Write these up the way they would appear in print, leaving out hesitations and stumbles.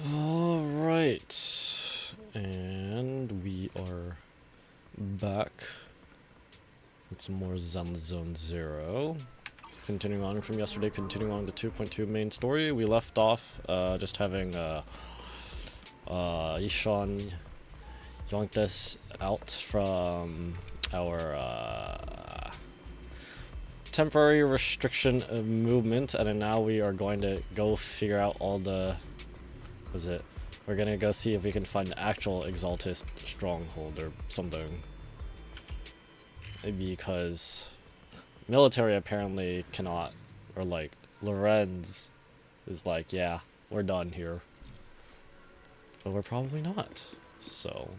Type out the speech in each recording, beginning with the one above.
Alright. And we are back with some more Zenless Zone Zero. Continuing on from yesterday, continuing on the 2.2 main story. We left off just having Ishan yoinked us out from our temporary restriction of movement, and then now we are going to go figure out all the... We're gonna go see if we can find an actual Exaltist stronghold or something. Because military apparently cannot, or like Lorenz is like, yeah, we're done here. But we're probably not. So,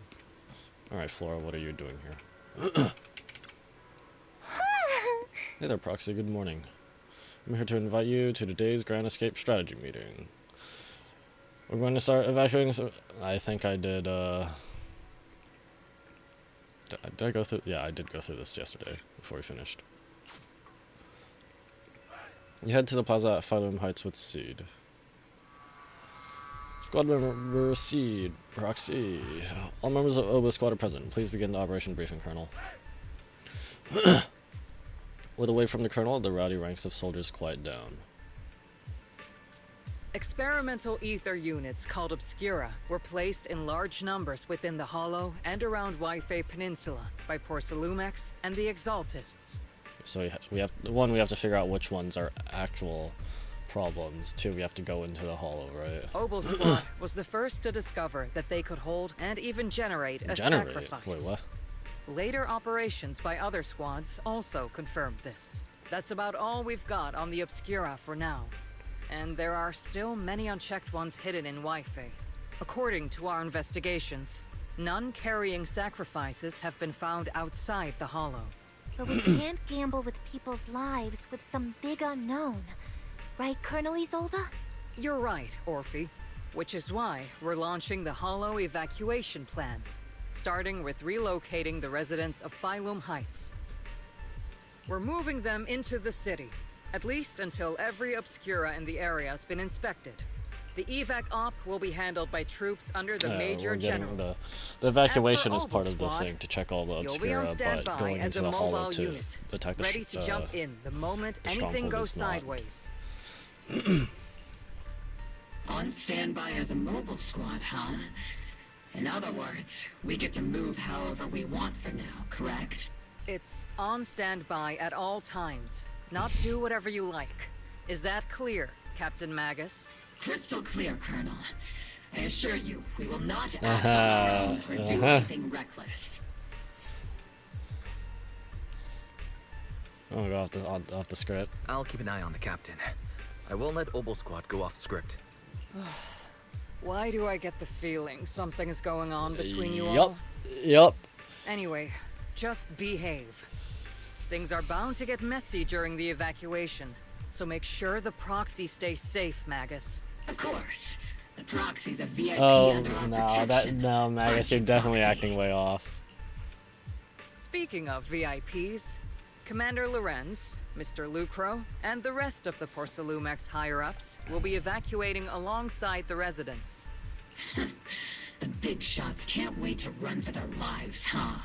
alright, Flora, what are you doing here? Hey there, Proxy, good morning. I'm here to invite you to today's Grand Escape Strategy meeting. We're going to start evacuating some... I think I did, did I go through... Yeah, I did go through this yesterday, before we finished. You head to the plaza at Phylum Heights with Seed. Squad member Seed, Proxy. All members of OBA squad are present. Please begin the operation briefing, Colonel. With away from the Colonel, the rowdy ranks of soldiers quiet down. Experimental ether units called Obscura were placed in large numbers within the Hollow and around Waifei Peninsula by Porcelumex and the Exaltists. So we have one, we have to figure out which ones are actual problems. Two, we have to go into the Hollow, right? Obel Squad was the first to discover that they could hold and even generate a sacrifice. Wait, what? Later operations by other squads also confirmed this. That's about all we've got on the Obscura for now. And there are still many unchecked ones hidden in Waifei. According to our investigations, none carrying sacrifices have been found outside the Hollow. But we can't gamble with people's lives with some big unknown. Right, Colonel Isolde? You're right, Orphe. Which is why we're launching the Hollow evacuation plan, starting with relocating the residents of Phylum Heights. We're moving them into the city. At least until every Obscura in the area has been inspected. The evac op will be handled by troops under the Major General. The evacuation is part of the thing to check all the Obscura, but going as into a the Hollow mobile to unit, attack the ready to jump in the moment anything stronghold goes is not. sideways. On standby as a mobile squad, huh? In other words, we get to move however we want for now, correct? It's on standby at all times. Not do whatever you like. Is that clear, Captain Magus? Crystal clear, Colonel. I assure you, we will not act on our own or do anything reckless. Oh, go off the script. I'll keep an eye on the captain. I won't let Obel Squad go off script. Why do I get the feeling something's going on between you all? Yup. Anyway, just behave. Things are bound to get messy during the evacuation, so make sure the proxy stays safe, Magus. Of course. The proxy's a VIP Oh, under our protection. no, Magus, Aren't you're you, definitely Proxy? acting way off. Speaking of VIPs, Commander Lorenz, Mr. Lucro, and the rest of the Porcelumex higher-ups will be evacuating alongside the residents. The big shots can't wait to run for their lives, huh?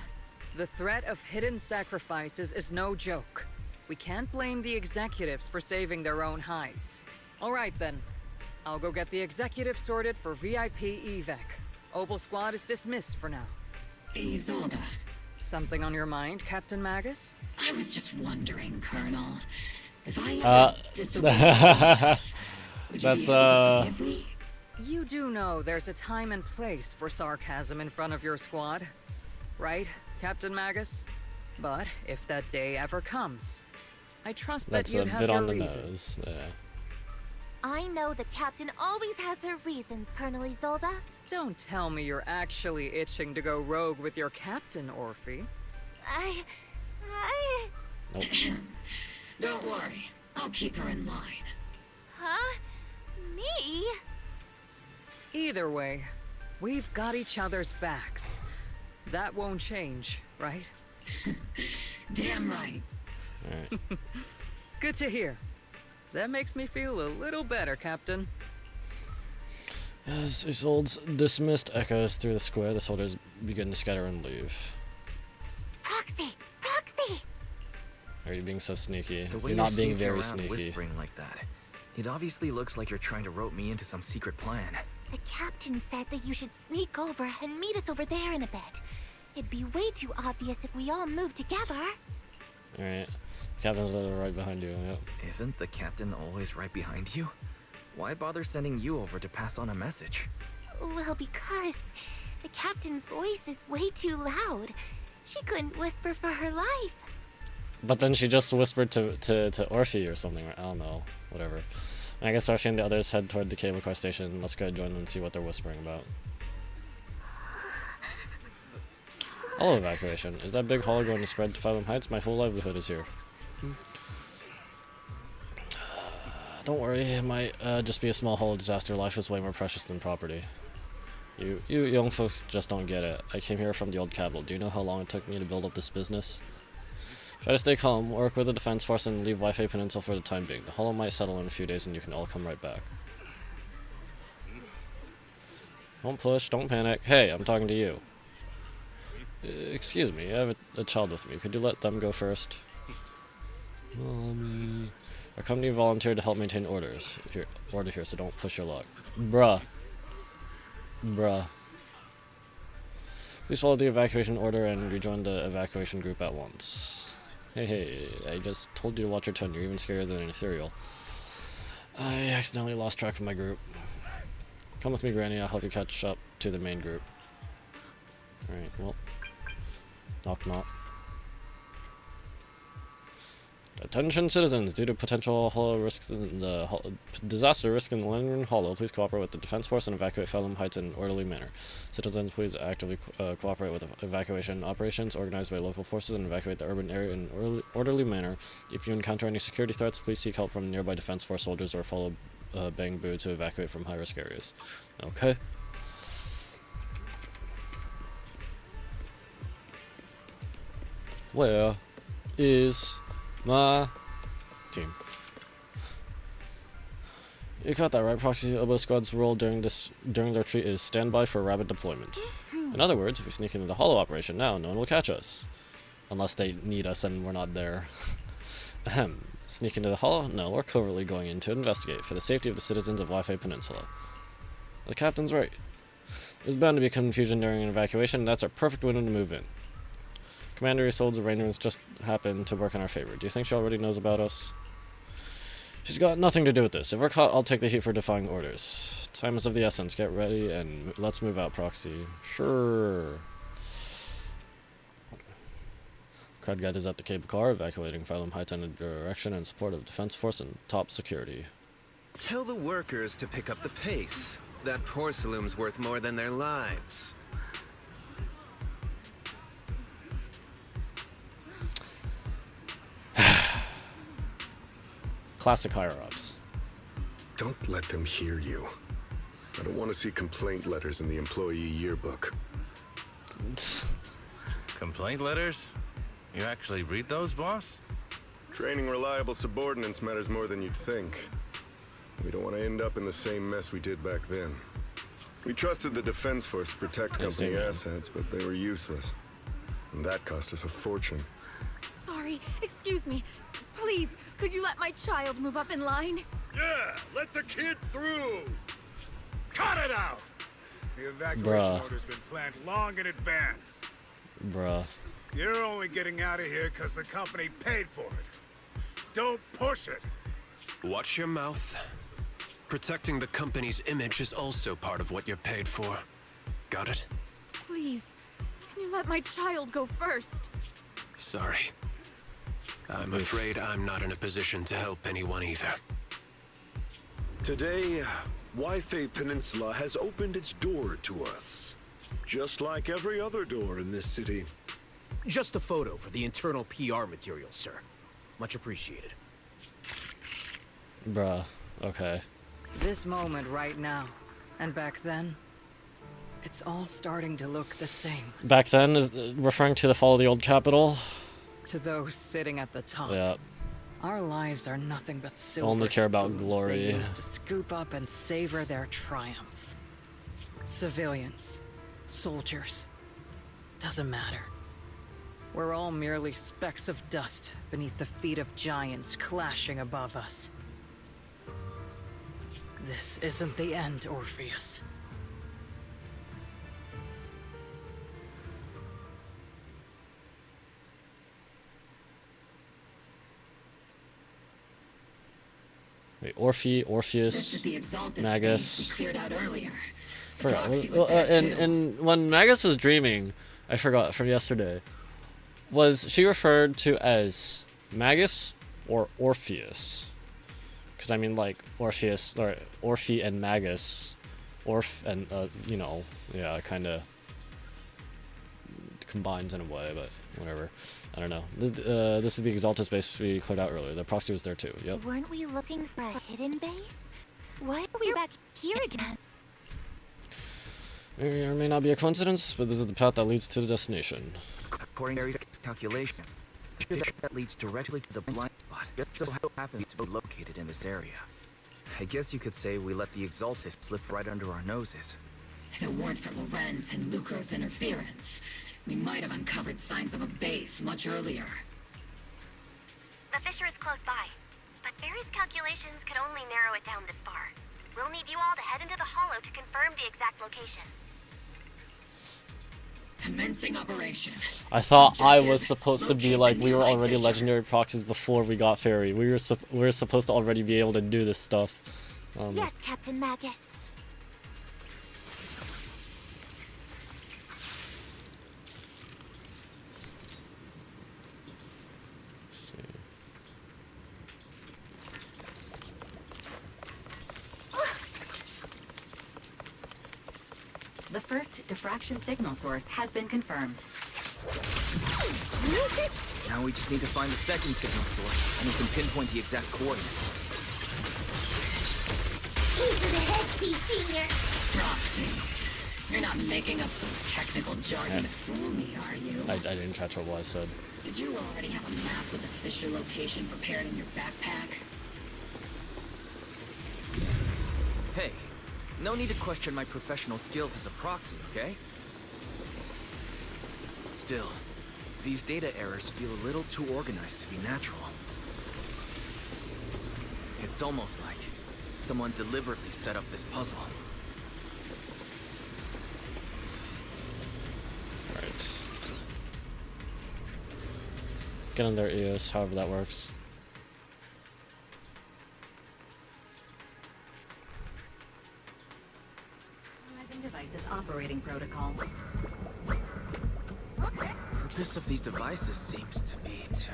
The threat of hidden sacrifices is no joke. We can't blame the executives for saving their own hides. All right then. I'll go get the executive sorted for VIP evac. Obel Squad is dismissed for now. Isolde, Something on your mind, Captain Magus? I was just wondering, Colonel, if I ever disobeyed your orders, would you That's, be able to forgive me? You do know there's a time and place for sarcasm in front of your squad, right, Captain Magus? But if that day ever comes, I trust that That's a you'd have bit your on the reasons. nose. Yeah. I know the captain always has her reasons, Colonel Isolde. Don't tell me you're actually itching to go rogue with your captain, Orphe. I... Don't worry, I'll keep her in line. Huh? Me? Either way, we've got each other's backs. That won't change, right? Damn right. Alright. Good to hear. That makes me feel a little better, Captain. As Isolde's dismissed echoes through the square, the soldiers begin to scatter and leave. Proxy! Proxy! Are you being so sneaky? The way You're not being sneaking very around sneaky. whispering like that. It obviously looks like you're trying to rope me into some secret plan. The captain said that you should sneak over and meet us over there in a bit. It'd be way too obvious if we all moved together. Alright. The captain's right behind you, yep. Isn't the captain always right behind you? Why bother sending you over to pass on a message? Well, because the captain's voice is way too loud. She couldn't whisper for her life. But then she just whispered to Orphe or something. I don't know. Whatever. I guess Orphe and the others head toward the cable car station. Let's go join them and see what they're whispering about. Hollow evacuation. Is that big hollow going to spread to Phylum Heights? My whole livelihood is here. Don't worry, it might just be a small hollow disaster. Life is way more precious than property. You young folks just don't get it. I came here from the old capital. Do you know how long it took me to build up this business? Try to stay calm, work with the defense force, and leave Wi-Fi Peninsula for the time being. The hollow might settle in a few days and you can all come right back. Don't push, don't panic. Hey, I'm talking to you. Excuse me, I have a child with me. Could you let them go first? Mommy. Our company volunteered to help maintain order here, so don't push your luck. Bruh. Please follow the evacuation order and rejoin the evacuation group at once. Hey, I just told you to watch your tone. You're even scarier than an ethereal. I accidentally lost track of my group. Come with me, Granny. I'll help you catch up to the main group. Alright, well. Knock knock. Attention citizens, due to potential hollow risks in the disaster risk in the Lantern Hollow, please cooperate with the defense force and evacuate Phylum Heights in an orderly manner. Citizens, please actively cooperate with evacuation operations organized by local forces and evacuate the urban area in an orderly manner. If you encounter any security threats, please seek help from nearby defense force soldiers or follow Bang Boo to evacuate from high-risk areas. Okay. Where is my team? You caught that right, Proxy. Oboe Squad's role during their retreat is standby for rapid deployment. In other words, if we sneak into the hollow operation now, no one will catch us. Unless they need us and we're not there. Ahem. Sneak into the hollow? No, we're covertly going in to investigate for the safety of the citizens of Wi-Fi Peninsula. The captain's right. There's bound to be confusion during an evacuation, and that's our perfect window to move in. Commander Isolde's arrangements just happen to work in our favor. Do you think she already knows about us? She's got nothing to do with this. If we're caught, I'll take the heat for defying orders. Time is of the essence. Get ready and let's move out, Proxy. Sure. Crowd Guide is at the cable car, evacuating Phylum Heights in a direction in support of Defense Force and top security. Tell the workers to pick up the pace. That porcelain's worth more than their lives. Classic higher-ups. Don't let them hear you. I don't want to see complaint letters in the employee yearbook. Complaint letters? You actually read those, boss? Training reliable subordinates matters more than you'd think. We don't want to end up in the same mess we did back then. We trusted the Defense Force to protect company assets, but they were useless. And that cost us a fortune. Sorry, excuse me. Please, could you let my child move up in line? Yeah, let the kid through! Cut it out! The evacuation Bruh. order's been planned long in advance. Bruh. You're only getting out of here because the company paid for it. Don't push it! Watch your mouth. Protecting the company's image is also part of what you're paid for. Got it? Please, can you let my child go first? Sorry. I'm afraid I'm not in a position to help anyone either. Today, Wi-Fi Peninsula has opened its door to us. Just like every other door in this city. Just a photo for the internal PR material, sir. Much appreciated. Bruh. Okay. This moment right now, and back then, it's all starting to look the same. Back then is referring to the fall of the old capital. To those sitting at the top. Yeah. Our lives are nothing but silver Only care about spoons glory. they use to scoop up and savor their triumph. Civilians, soldiers, doesn't matter. We're all merely specks of dust beneath the feet of giants clashing above us. This isn't the end, Orpheus. Wait, Orpheus, This is the Exaltus Magus. base we cleared out earlier. The Forgot. proxy was there too. And when Magus was dreaming, I forgot from yesterday. Was she referred to as Magus or Orpheus? Because I mean, like Orpheus or Orphe and Magus, and you know, yeah, kind of combines in a way, but whatever. I don't know. This is the Exaltus base we cleared out earlier. The proxy was there too. Yep. Weren't we looking for a hidden base? Why are we back here again? May or may not be a coincidence, but this is the path that leads to the destination. According to Aries' calculation, that leads directly to the blind spot. Just so happens to be located in this area. I guess you could say we let the Exaltus slip right under our noses. If it weren't for Lorenz and Lucro's interference, we might have uncovered signs of a base much earlier. The fissure is close by, but Barry's calculations could only narrow it down this far. We'll need you all to head into the hollow to confirm the exact location. Commencing operation. I thought I Objective, was supposed to be locate like the we were nearby already fissure. legendary proxies before we got Fairy. We were supposed to already be able to do this stuff. Yes, Captain Magus. Let's see. The first diffraction signal source has been confirmed. Now we just need to find the second signal source, and we can pinpoint the exact coordinates. Over the head, Senior. Proxy, you're not making up some technical jargon to fool me, are you? I didn't catch what I said. Did you already have a map with the fissure location prepared in your backpack? Hey, no need to question my professional skills as a proxy, okay? Still, these data errors feel a little too organized to be natural. It's almost like someone deliberately set up this puzzle. Alright. Get on their ears, however that works. Analyzing devices operating protocol. The purpose of these devices seems to be to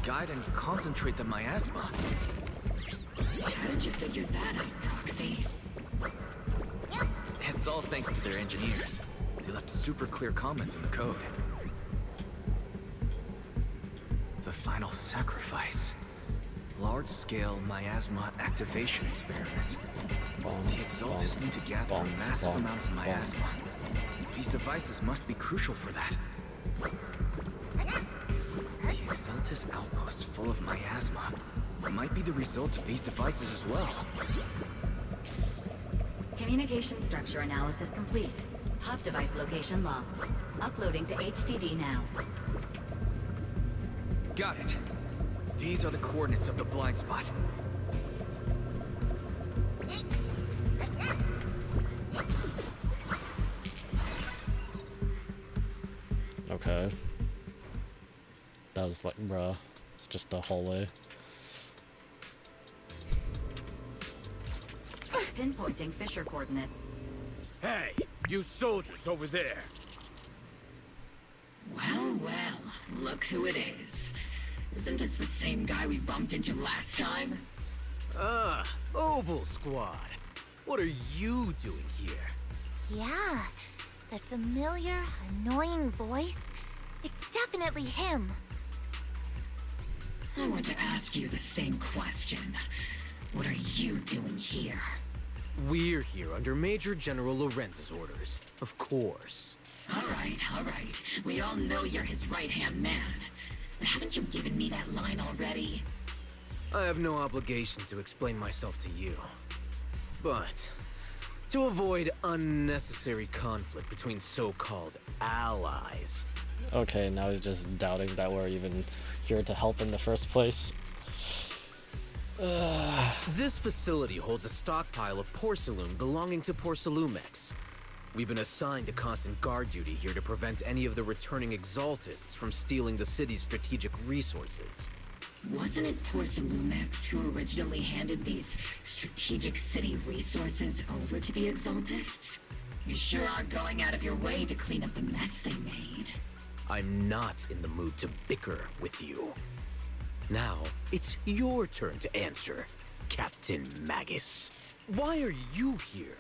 guide and concentrate the miasma. How did you figure that out, Proxy? It's all thanks to their engineers. They left super clear comments in the code. The final sacrifice. Large-scale miasma activation experiment. The Exaltus need to gather a massive amount of miasma. These devices must be crucial for that. The Exaltus outpost full of miasma might be the result of these devices as well. Communication structure analysis complete. Hub device location locked. Uploading to HDD now. Got it. These are the coordinates of the blind spot. Okay. That was like, bruh. It's just a hallway. Pinpointing fissure coordinates. Hey, you soldiers over there. Well, well, look who it is. Isn't this the same guy we bumped into last time? Ah, Oval Squad. What are you doing here? Yeah, that familiar, annoying voice. It's definitely him. I want to ask you the same question. What are you doing here? We're here under Major General Lorenz's orders, of course. All right, all right. We all know you're his right-hand man. But haven't you given me that line already? I have no obligation to explain myself to you. But To avoid unnecessary conflict between so-called allies. Okay, now he's just doubting that we're even here to help in the first place. This facility holds a stockpile of porcelain belonging to Porcelumex. We've been assigned to constant guard duty here to prevent any of the returning exaltists from stealing the city's strategic resources. Wasn't it Porcelumex who originally handed these strategic city resources over to the exaltists? You sure are going out of your way to clean up the mess they made. I'm not in the mood to bicker with you. Now, it's your turn to answer, Captain Magus. Why are you here?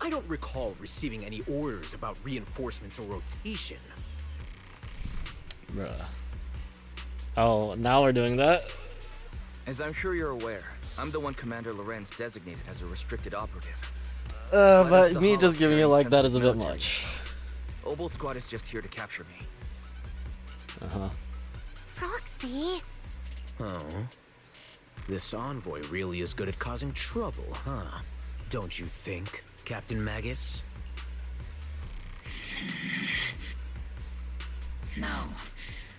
I don't recall receiving any orders about reinforcements or rotation. Bruh. Oh, now we're doing that? As I'm sure you're aware, I'm the one Commander Lorenz designated as a restricted operative. But me just giving it like that is a bit much. Obel Squad is just here to capture me. Uh-huh. Proxy? Oh. This envoy really is good at causing trouble, huh? Don't you think, Captain Magus? No.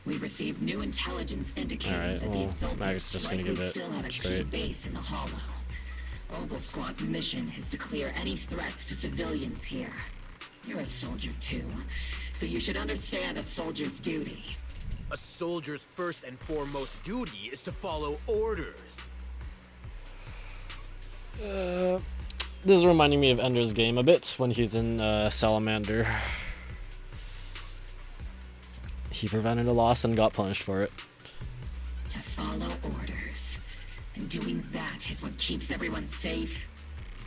We've received new intelligence indicating that the Magus just exaltists gonna likely give it still have a key straight. base in the Hollow. Obel Squad's mission is to clear any threats to civilians here. You're a soldier too, so you should understand a soldier's duty. A soldier's first and foremost duty is to follow orders. This is reminding me of Ender's Game a bit when he's in Salamander. He prevented a loss and got punished for it. To follow orders. And doing that is what keeps everyone safe.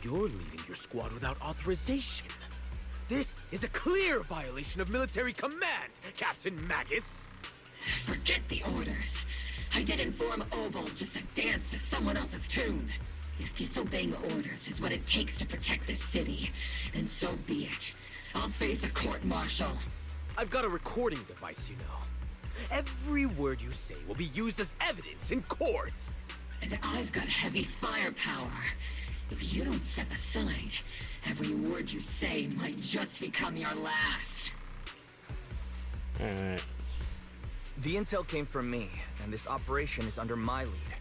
You're leading your squad without authorization. This is a clear violation of military command, Captain Magus. Forget the orders. I did inform Obel just to dance to someone else's tune. If disobeying orders is what it takes to protect this city, then so be it. I'll face a court-martial. I've got a recording device, you know. Every word you say will be used as evidence in court. And I've got heavy firepower. If you don't step aside, every word you say might just become your last. Alright. The intel came from me, and this operation is under my lead.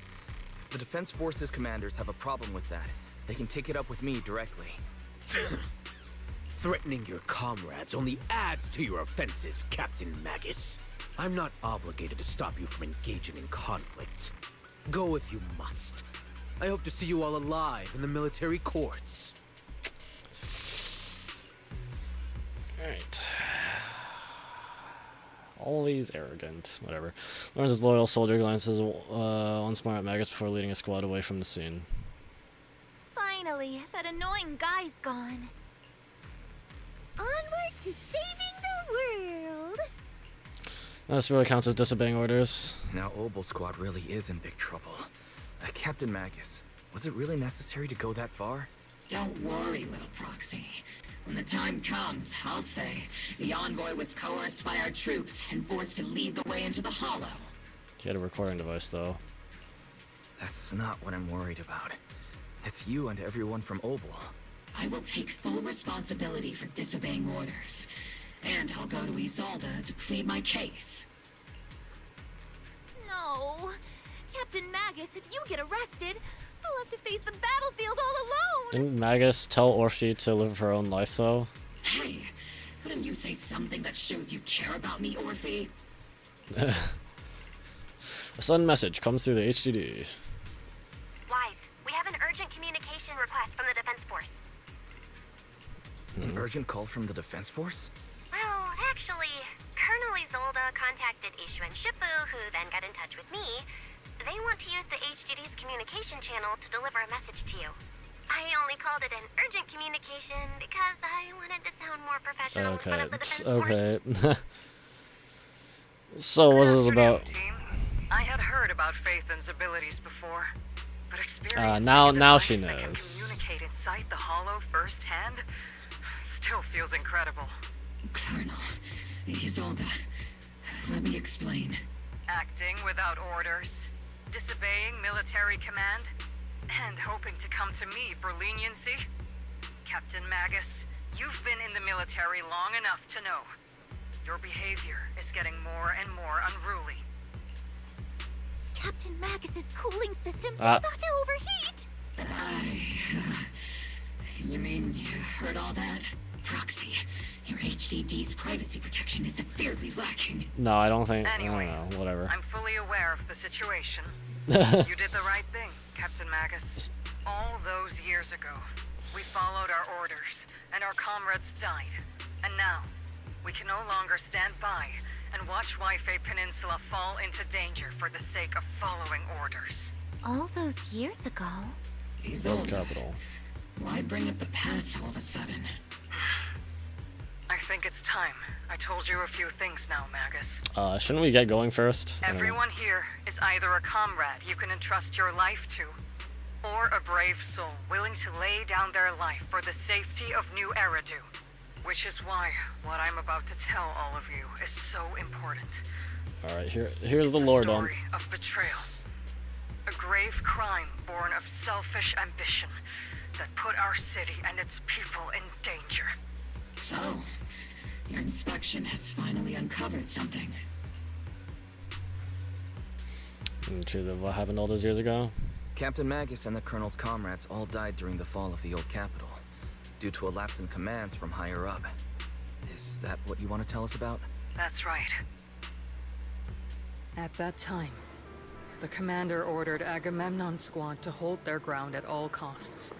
If the Defense Forces commanders have a problem with that, they can take it up with me directly. Threatening your comrades only adds to your offenses, Captain Magus. I'm not obligated to stop you from engaging in conflict. Go if you must. I hope to see you all alive in the military courts. Alright. Always arrogant. Whatever. Lawrence's loyal soldier glances once more at Magus before leading a squad away from the scene. Finally, that annoying guy's gone. Onward to saving the world! This really counts as disobeying orders. Now Obel Squad really is in big trouble. Captain Magus, was it really necessary to go that far? Don't worry, little proxy. When the time comes, I'll say the envoy was coerced by our troops and forced to lead the way into the Hollow. He had a recording device, though. That's not what I'm worried about. It's you and everyone from Obel. I will take full responsibility for disobeying orders. And I'll go to Isolde to plead my case. No. Captain Magus, if you get arrested, I'll have to face the battlefield all alone. Didn't Magus tell Orphe to live her own life, though? Hey, couldn't you say something that shows you care about me, Orphe? A sudden message comes through the HDD. Wise, we have an urgent communication request from the Defense Force. An urgent call from the Defense Force? Well, actually, Colonel Isolde contacted Ishu and Shippu, who then got in touch with me. They want to use the HDD's communication channel to deliver a message to you. I only called it an urgent communication because I wanted to sound more professional in front of the Defense Force. Okay. So what is this about? Team. I had heard about Phaethon's abilities before, but experiencing now she that can knows. communicate inside the Hollow firsthand still feels incredible. Colonel, Isolde, let me explain. Acting without orders, disobeying military command, and hoping to come to me for leniency? Captain Magus. You've been in the military long enough to know. Your behavior is getting more and more unruly. Captain Magus's cooling system is about to overheat! You mean you heard all that? Proxy, your HDD's privacy protection is severely lacking. No, I don't think. Anyway, I don't know. Whatever. I'm fully aware of the situation. You did the right thing, Captain Magus. All those years ago, we followed our orders, and our comrades died. And now, we can no longer stand by and watch Wi-Fi Peninsula fall into danger for the sake of following orders. All those years ago? He's old. Capital. Why bring up the past all of a sudden? I think it's time. I told you a few things now, Magus. Shouldn't we get going first? Everyone here is either a comrade you can entrust your life to, or a brave soul willing to lay down their life for the safety of New Eridu. Which is why what I'm about to tell all of you is so important. Alright, here's the lore dump. Story of betrayal. A grave crime born of selfish ambition that put our city and its people in danger. So, your inspection has finally uncovered something. Truth of what happened all those years ago? Captain Magus and the Colonel's comrades all died during the fall of the old capital, due to a lapse in commands from higher up. Is that what you want to tell us about? That's right. At that time, the commander ordered Agamemnon's squad to hold their ground at all costs,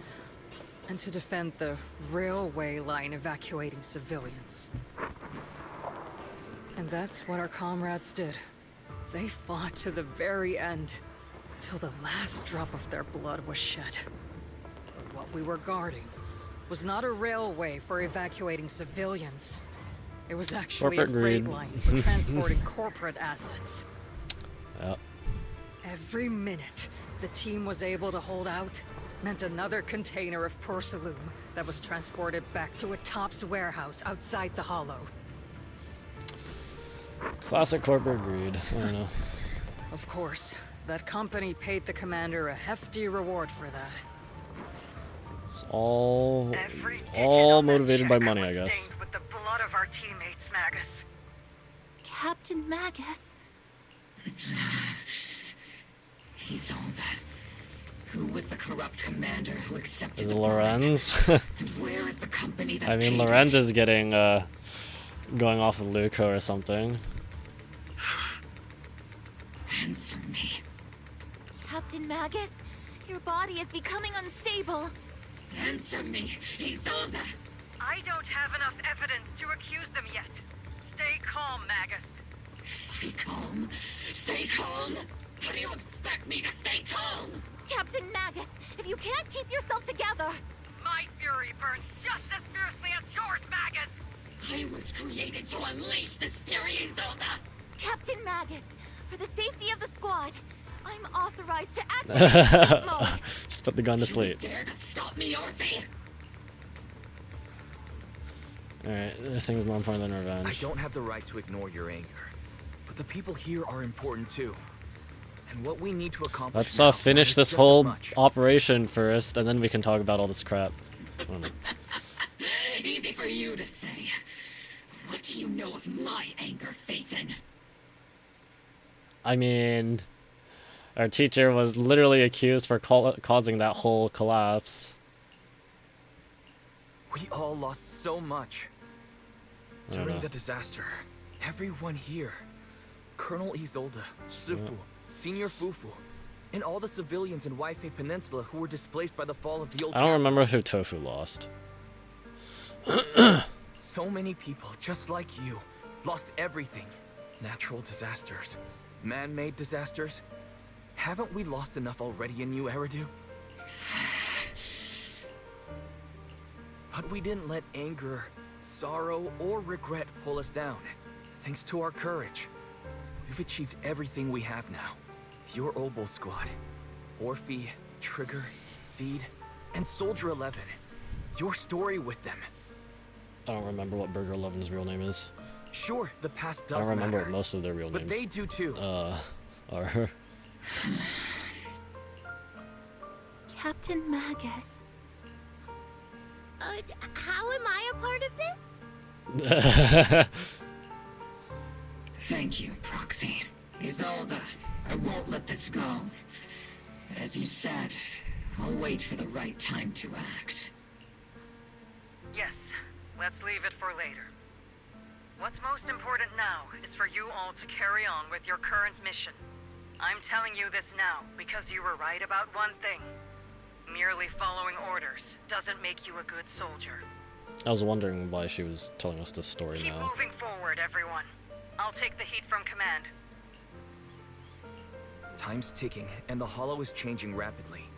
and to defend the railway line evacuating civilians. And that's what our comrades did. They fought to the very end, till the last drop of their blood was shed. But what we were guarding was not a railway for evacuating civilians. It was actually a freight line for transporting corporate assets. Yep. Every minute the team was able to hold out meant another container of porcelain that was transported back to a Topps warehouse outside the Hollow. Classic corporate greed. I don't know. Of course, that company paid the commander a hefty reward for that. It's all motivated by money, I guess. Stained with the blood of our teammates, Magus. Captain Magus. Isolde. Who was the corrupt commander who accepted Is it Lorenz? And where is the company that I mean, paid Lorenz it? is getting, going off of Luco or something. Answer me. Captain Magus, your body is becoming unstable. Answer me, Isolde. I don't have enough evidence to accuse them yet. Stay calm, Magus. Stay calm? Stay calm? How do you expect me to stay calm? Captain Magus, if you can't keep yourself together... My fury burns just as fiercely as yours, Magus! I was created to unleash this fury, Isolde! Captain Magus, for the safety of the squad, I'm authorized to activate sleep mode. Just put the gun to sleep. You dare to stop me, Orphe? Alright, there's things more important than revenge. I don't have the right to ignore your anger, but the people here are important too. And what we need to accomplish Let's finish this whole much. operation first, and then we can talk about all this crap. I don't know. Easy for you to say. What do you know of my anger, Phaethon? I mean, our teacher was literally accused for causing that whole collapse. We all lost so much. I don't During know. the disaster, everyone here, Colonel Isolde, Sifu, Senior Fufu, and all the civilians in Wi-Fi Peninsula who were displaced by the fall of the old I don't remember who Tofu lost. So many people, just like you, lost everything. Natural disasters, man-made disasters. Haven't we lost enough already in New Eridu? But we didn't let anger, sorrow, or regret pull us down. Thanks to our courage, we've achieved everything we have now. Your Obol squad, Orphe, Trigger, Seed, and Soldier 11. Your story with them. I don't remember what Burger 11's real name is. Sure, the past I does don't remember matter, what most of their real but names they do too. are. Captain Magus. How am I a part of this? Thank you, Proxy. Isolde, I won't let this go. As you said, I'll wait for the right time to act. Yes, let's leave it for later. What's most important now is for you all to carry on with your current mission. I'm telling you this now because you were right about one thing. Merely following orders doesn't make you a good soldier. I was wondering why she was telling us this story Keep now. moving forward, everyone. I'll take the heat from command. Time's ticking, and the Hollow is changing rapidly.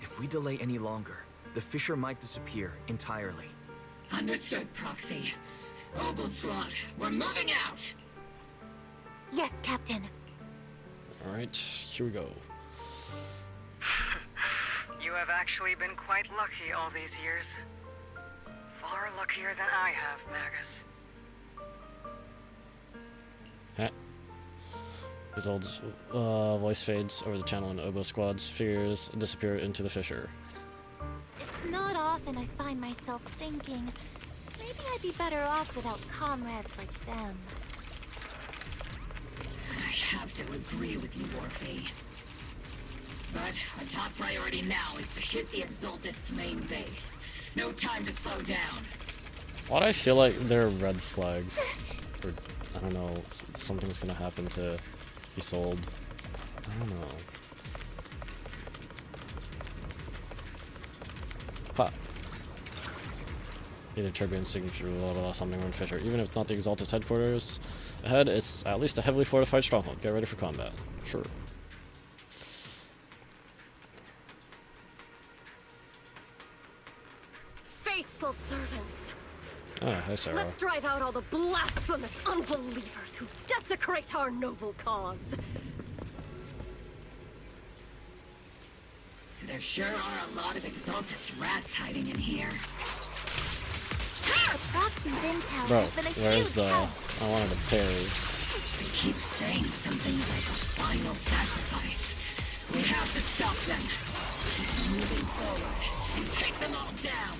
If we delay any longer, the fissure might disappear entirely. Understood, Proxy. Obel Squad, we're moving out! Yes, Captain. Alright, here we go. You have actually been quite lucky all these years. Far luckier than I have, Magus. Heh. Isolde's voice fades over the channel and Oboe Squad's figures disappear into the fissure. It's not often I find myself thinking, maybe I'd be better off without comrades like them. I have to agree with you, Orphe. But our top priority now is to hit the Exaltist's main base. No time to slow down. Why do I feel like they're red flags? Or, I don't know, something's gonna happen to Isolde. I don't know. Ha. Either turbulent signature, blah, blah, blah, something on Fisher. Even if it's not the Exaltist headquarters ahead, it's at least a heavily fortified stronghold. Get ready for combat. Sure. Faithful servants. Ah, hi, Sarah. Let's drive out all the blasphemous unbelievers who desecrate our noble cause. There sure are a lot of Exaltist rats hiding in here. Proxy's intel Bro, has been a where's huge the... help. I wanted to parry. They keep saying something like a final sacrifice. We have to stop them. Keep moving forward and take them all down.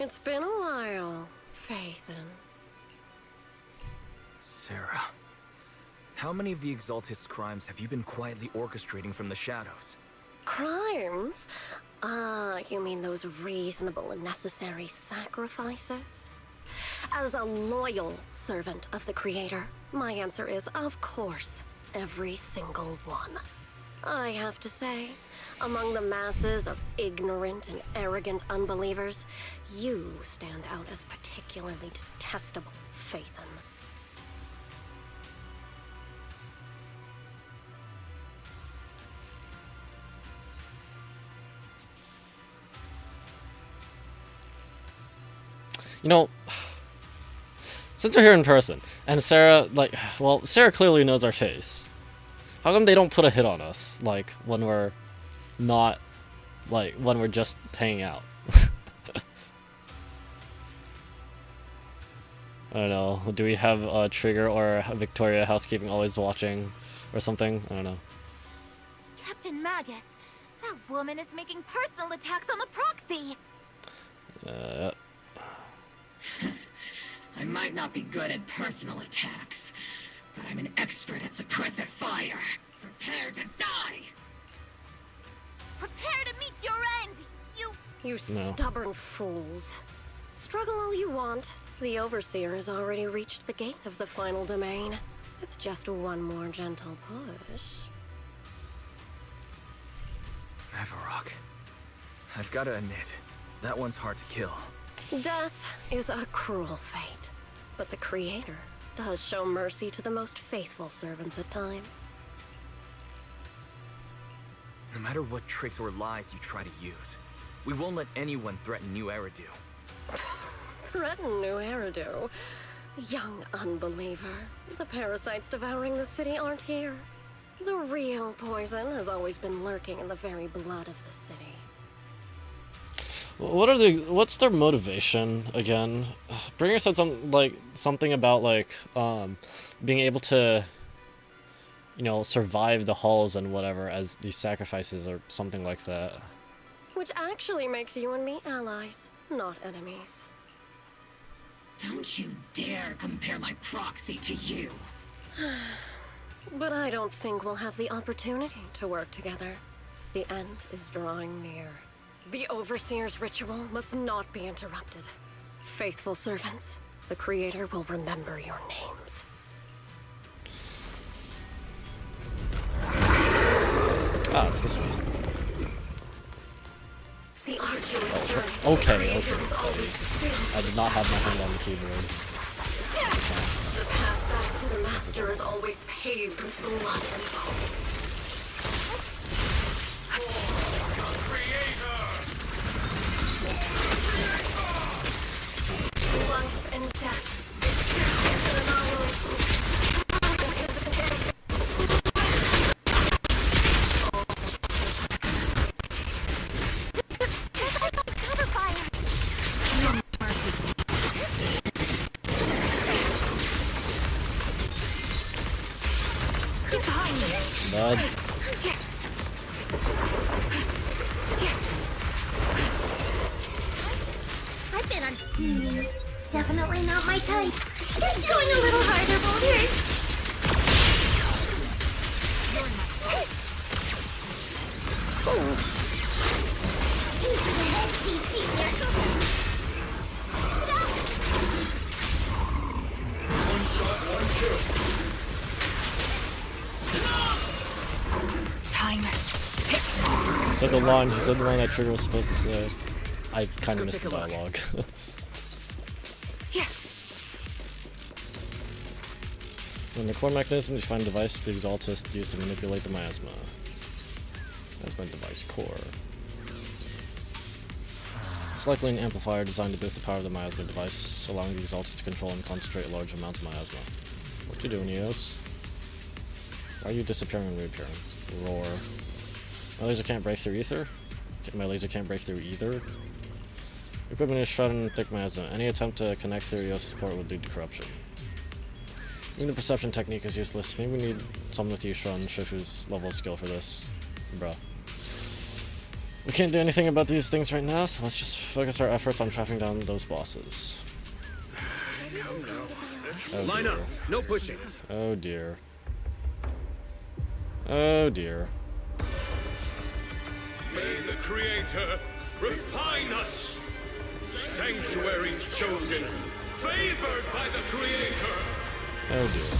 It's been a while, Phaethon. Sarah, how many of the Exaltist's crimes have you been quietly orchestrating from the shadows? Crimes? Ah, you mean those reasonable and necessary sacrifices? As a loyal servant of the Creator, my answer is, of course, every single one. I have to say, among the masses of ignorant and arrogant unbelievers, you stand out as particularly detestable, Phaethon. You know, since we're here in person, and Sarah, like, well, Sarah clearly knows our face. How come they don't put a hit on us, like, when we're not, like, when we're just hanging out? I don't know. Do we have a Trigger or Victoria housekeeping always watching or something? I don't know. Captain Magus, that woman is making personal attacks on the Proxy. I might not be good at personal attacks, but I'm an expert at suppressive fire. Prepare to die! Prepare to meet your end, You stubborn fools. Struggle all you want. The Overseer has already reached the gate of the final domain. It's just one more gentle push. Mevorakh. I've got to admit, that one's hard to kill. Death is a cruel fate, but the Creator does show mercy to the most faithful servants at times. No matter what tricks or lies you try to use, we won't let anyone threaten New Eridu. Threaten New Eridu? Young unbeliever. The parasites devouring the city aren't here. The real poison has always been lurking in the very blood of the city. What's their motivation again? Bringer said something about being able to, survive the halls and whatever as these sacrifices or something like that. Which actually makes you and me allies, not enemies. Don't you dare compare my proxy to you. But I don't think we'll have the opportunity to work together. The end is drawing near. The Overseer's ritual must not be interrupted. Faithful servants, the Creator will remember your names. Ah, it's this one. The arduous journey. Okay. I did not have my hand on the keyboard. The path back to the Master is always paved with blood and bones. Life and death. And annihilation. Bud. I've been on. Definitely not my type. It's going a little harder, Boulder. Into the head, senior. One shot, one kill. He said the line that Trigger was supposed to say. I kind of missed the dialogue. Yeah. When the core mechanism, define a device the Exaltist used to manipulate the miasma. That's my device core. It's likely an amplifier designed to boost the power of the miasma device, allowing the Exaltist to control and concentrate large amounts of miasma. What you doing, Eos? Why are you disappearing and reappearing? Roar. My laser can't break through ether? My laser can't break through either? Equipment is shrouded in thick miasma. Any attempt to connect through Eos' port will lead to corruption. Even the perception technique is useless. Maybe we need someone with Yusha and Shifu's level of skill for this. Bruh. We can't do anything about these things right now, so let's just focus our efforts on tracking down those bosses. Oh, Line up, no pushing. Oh dear. Oh dear. May the Creator refine us. Sanctuaries chosen, favored by the Creator. Oh dear.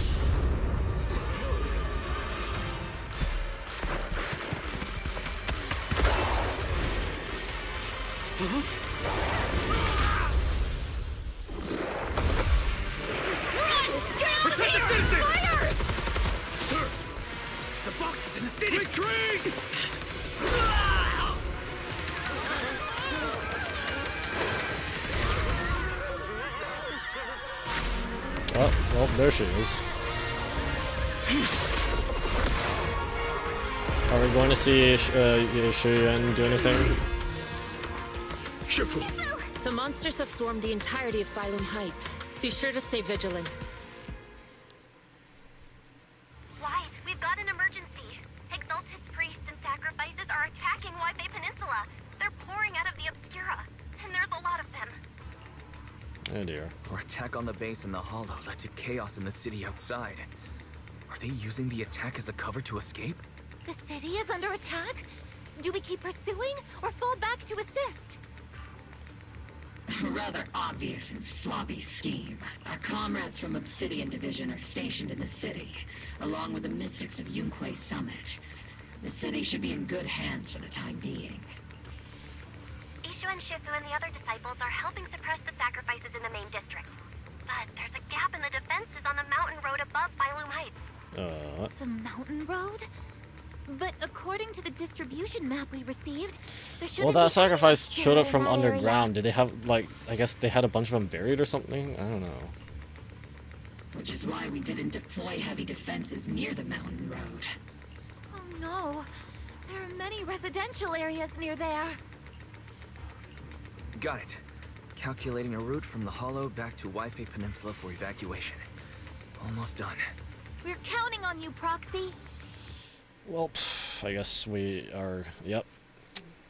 Protect the distance! Fire! Sir, the box is in the city. Retreat! Oh, well, there she is. Are we going to see Shuyan do anything? Shifu! The monsters have swarmed the entirety of Phylum Heights. Be sure to stay vigilant. Why? We've got an emergency. Exalted priests and sacrifices are attacking Waifei Peninsula. They're pouring out of the Obscura, and there's a lot of them. Oh dear. Our attack on the base in the Hollow led to chaos in the city outside. Are they using the attack as a cover to escape? The city is under attack? Do we keep pursuing or fall back to assist? A rather obvious and sloppy scheme. Our comrades from Obsidian Division are stationed in the city, along with the mystics of Yunquei Summit. The city should be in good hands for the time being. Ishu and Shifu and the other disciples are helping suppress the sacrifices in the main district. But there's a gap in the defenses on the mountain road above Phylum Heights. The mountain road? But according to the distribution map we received, there should Well, that sacrifice showed up from underground. Did they have, like, I guess they had a bunch of them buried or something? I don't know. Which is why we didn't deploy heavy defenses near the mountain road. Oh no, there are many residential areas near there. Got it. Calculating a route from the Hollow back to Waifei Peninsula for evacuation. Almost done. We're counting on you, Proxy. Well, I guess we are, yep.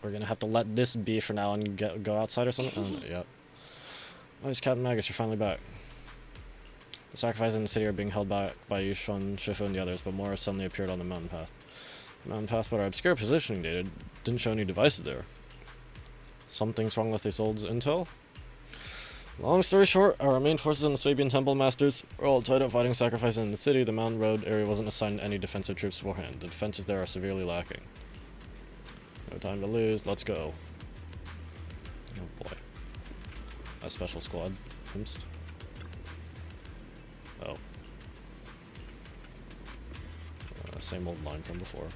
We're gonna have to let this be for now and go outside or something? Oh, yep. Oh, it's Captain Magus, you're finally back. The sacrifices in the city are being held back by Yushun, Shifu, and the others, but more suddenly appeared on the mountain path. The mountain path, but our obscure positioning data didn't show any devices there. Something's wrong with Isolde's intel? Long story short, our main forces and the Swabian Temple Masters are all tied up fighting sacrifices in the city. The mountain road area wasn't assigned any defensive troops beforehand. The defenses there are severely lacking. No time to lose, let's go. Oh boy. A special squad. Oops. Oh. Same old line from before.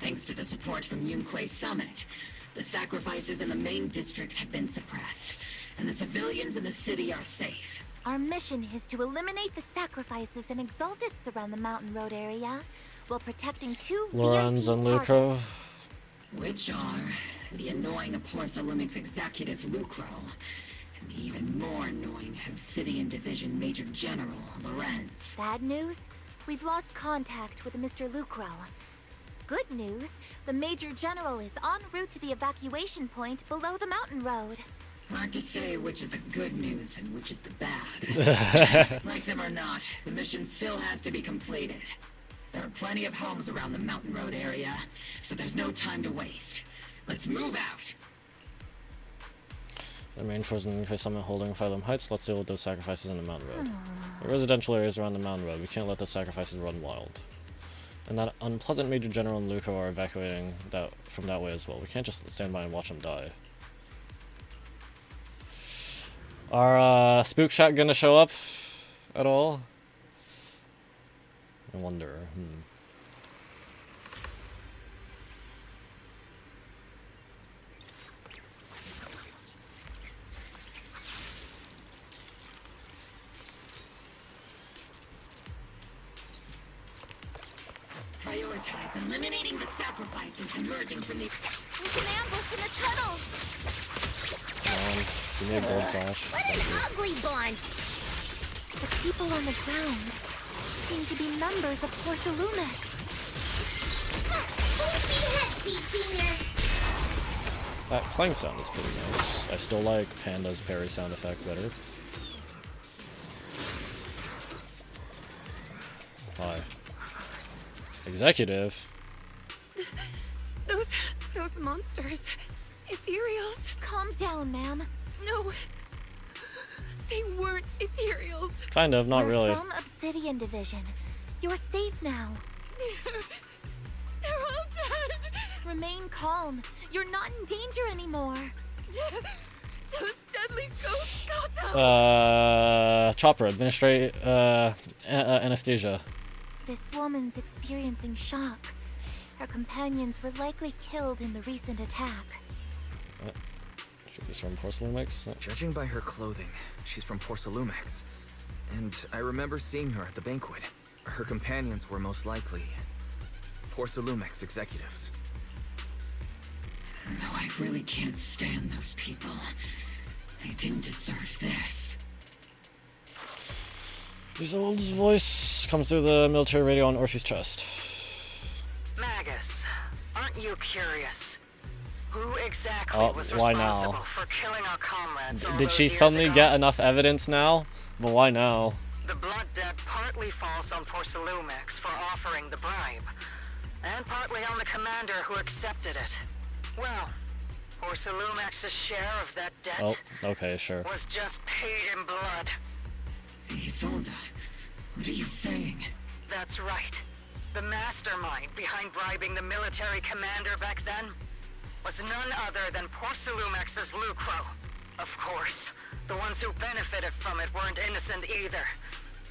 Thanks to the support from Yunque's summit, the sacrifices in the main district have been suppressed, and the civilians in the city are safe. Our mission is to eliminate the sacrifices and exaltists around the mountain road area, while protecting two Lorenz VIP and targets. Lucro. Which are the annoying Porcelumix executive Lucro, and the even more annoying Obsidian Division Major General Lorenz. Bad news? We've lost contact with Mr. Lucro. Good news, the Major General is en route to the evacuation point below the mountain road. Hard to say which is the good news and which is the bad. Like them or not, the mission still has to be completed. There are plenty of homes around the mountain road area, so there's no time to waste. Let's move out! The main force in the summit holding Phylum Heights. Let's deal with those sacrifices in the mountain road. The residential areas around the mountain road. We can't let those sacrifices run wild. And that unpleasant Major General and Lucro are evacuating from that way as well. We can't just stand by and watch them die. Are Spook Shack gonna show up at all? I wonder. Prioritize eliminating the sacrifices emerging from the... There's an ambush in the tunnel! Come on, give me a gold flash. What an ugly bunch! The people on the ground seem to be members of Porcelumix. That clang sound is pretty nice. I still like Panda's parry sound effect better. Why? Executive? Those monsters. Ethereals. Calm down, ma'am. No. They weren't ethereals. Kind of, not really. We're from Obsidian Division. You're safe now. They're all dead. Remain calm. You're not in danger anymore. Those deadly ghosts got them. Chopper, administrate anesthesia. This woman's experiencing shock. Her companions were likely killed in the recent attack. She's from Porcelumix? Judging by her clothing, she's from Porcelumix. And I remember seeing her at the banquet. Her companions were most likely Porcelumix executives. Though I really can't stand those people, they didn't deserve this. Isolde's voice comes through the military radio on Orpheus' chest. Magus, aren't you curious? Who exactly was why responsible now? for killing our comrades all Did those she years suddenly ago? get enough evidence now? But why now? The blood debt partly falls on Porcelumix for offering the bribe, and partly on the commander who accepted it. Well, Porcelumix's share of that debt Oh, okay, sure. was just paid in blood. Isolde, what are you saying? That's right. The mastermind behind bribing the military commander back then was none other than Porcelumix's Lucro. Of course, the ones who benefited from it weren't innocent either.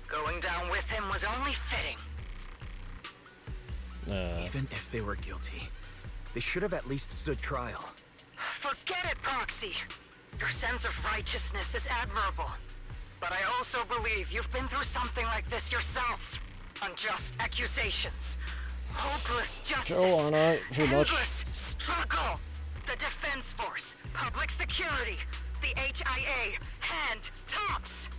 Going down with him was only fitting. Even if they were guilty, they should have at least stood trial. Forget it, Proxy. Your sense of righteousness is admirable. But I also believe you've been through something like this yourself. Unjust accusations. Hopeless justice. Go on, pretty much. Endless struggle. The Defense Force, Public Security, the HIA, hand tops.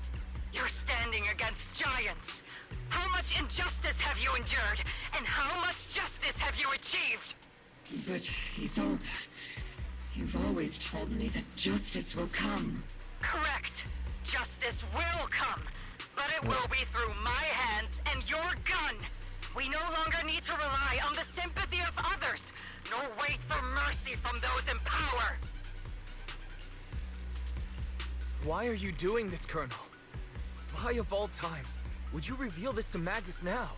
You're standing against giants. How much injustice have you endured? And how much justice have you achieved? But, Isolde, you've always told me that justice will come. Correct. Justice will come. But it will be through my hands and your gun. We no longer need to rely on the sympathy of others, nor wait for mercy from those in power. Why are you doing this, Colonel? Why of all times would you reveal this to Magus now?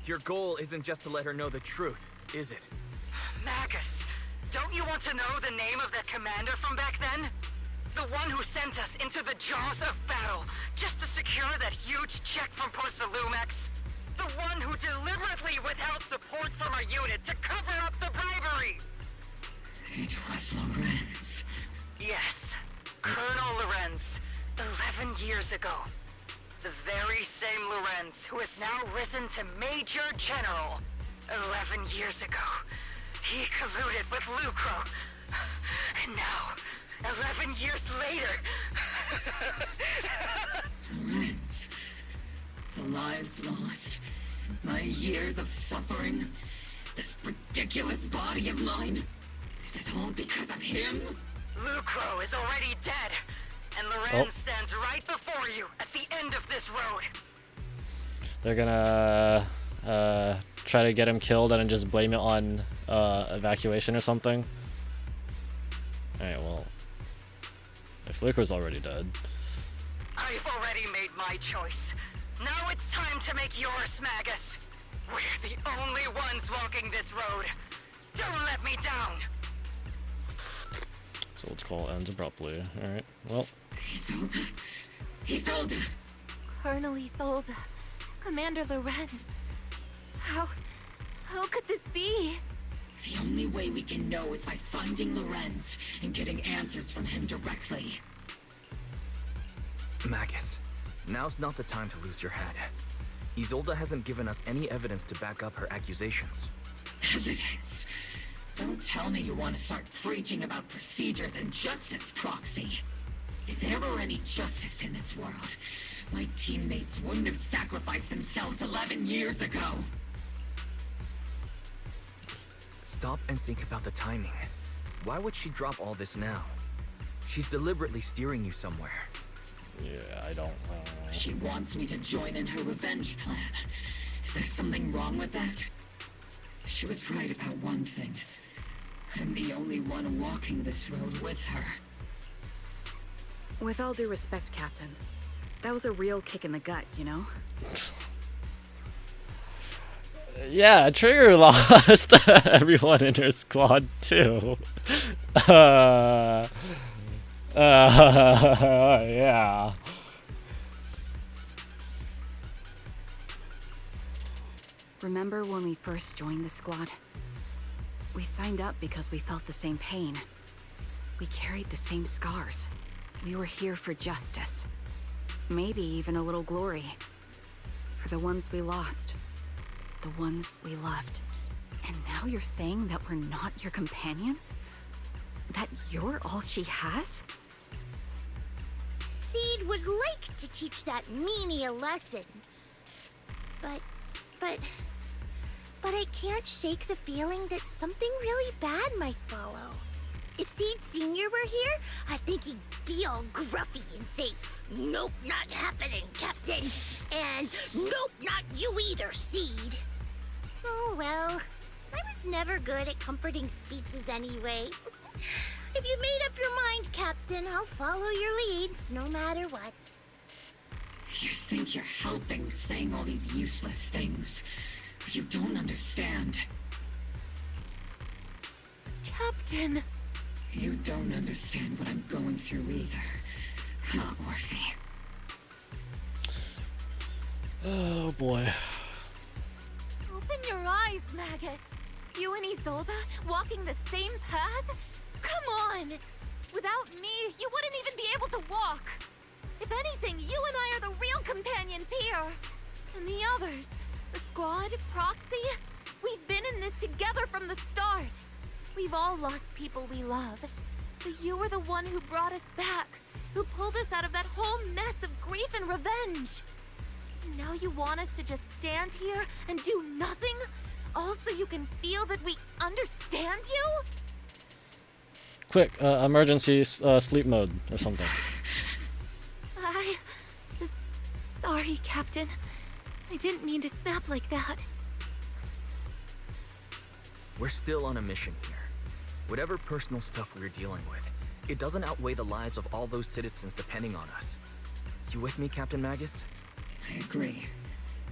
Your goal isn't just to let her know the truth, is it? Magus, don't you want to know the name of that commander from back then? The one who sent us into the jaws of battle just to secure that huge check from Porcelumex? The one who deliberately withheld support from our unit to cover up the bribery! It was Lorenz. Yes, Colonel Lorenz, 11 years ago. The very same Lorenz who has now risen to Major General. 11 years ago, he colluded with Lucro. And now, 11 years later... Lorenz, the lives lost, my years of suffering, this ridiculous body of mine, is it all because of him? Lucro is already dead, and Lorenz stands right before you at the end of this road. They're gonna try to get him killed and then just blame it on evacuation or something. Alright, well, if Lucro's already dead. I've already made my choice. Now it's time to make yours, Magus. We're the only ones walking this road. Don't let me down. So let's call ends abruptly. Alright, well. Isolde. Isolde. Colonel Isolde. Commander Lorenz. How could this be? The only way we can know is by finding Lorenz and getting answers from him directly. Magus, now's not the time to lose your head. Isolde hasn't given us any evidence to back up her accusations. Evidence? Don't tell me you want to start preaching about procedures and justice, Proxy. If there were any justice in this world, my teammates wouldn't have sacrificed themselves 11 years ago. Stop and think about the timing. Why would she drop all this now? She's deliberately steering you somewhere. Yeah, I don't know. She wants me to join in her revenge plan. Is there something wrong with that? She was right about one thing. I'm the only one walking this road with her. With all due respect, Captain, that was a real kick in the gut, you know? Yeah, Trigger lost everyone in her squad too. Yeah. Remember when we first joined the squad? We signed up because we felt the same pain. We carried the same scars. We were here for justice. Maybe even a little glory. For the ones we lost. The ones we loved. And now you're saying that we're not your companions? That you're all she has? Seed would like to teach that meanie a lesson. But I can't shake the feeling that something really bad might follow. If Seed Sr. were here, I think he'd be all gruffy and say, "Nope, not happening, Captain." And "Nope, not you either, Seed." Oh well, I was never good at comforting speeches anyway. If you made up your mind, Captain, I'll follow your lead, no matter what. You think you're helping saying all these useless things, but you don't understand. Captain! You don't understand what I'm going through either, huh, Orphe? Oh boy. Open your eyes, Magus. You and Isolde walking the same path? Come on! Without me, you wouldn't even be able to walk. If anything, you and I are the real companions here. And the others, the squad, Proxy, we've been in this together from the start. We've all lost people we love. But you were the one who brought us back, who pulled us out of that whole mess of grief and revenge. Now you want us to just stand here and do nothing? All so you can feel that we understand you? Quick, emergency sleep mode or something. Sorry, Captain. I didn't mean to snap like that. We're still on a mission here. Whatever personal stuff we're dealing with, it doesn't outweigh the lives of all those citizens depending on us. You with me, Captain Magus? I agree.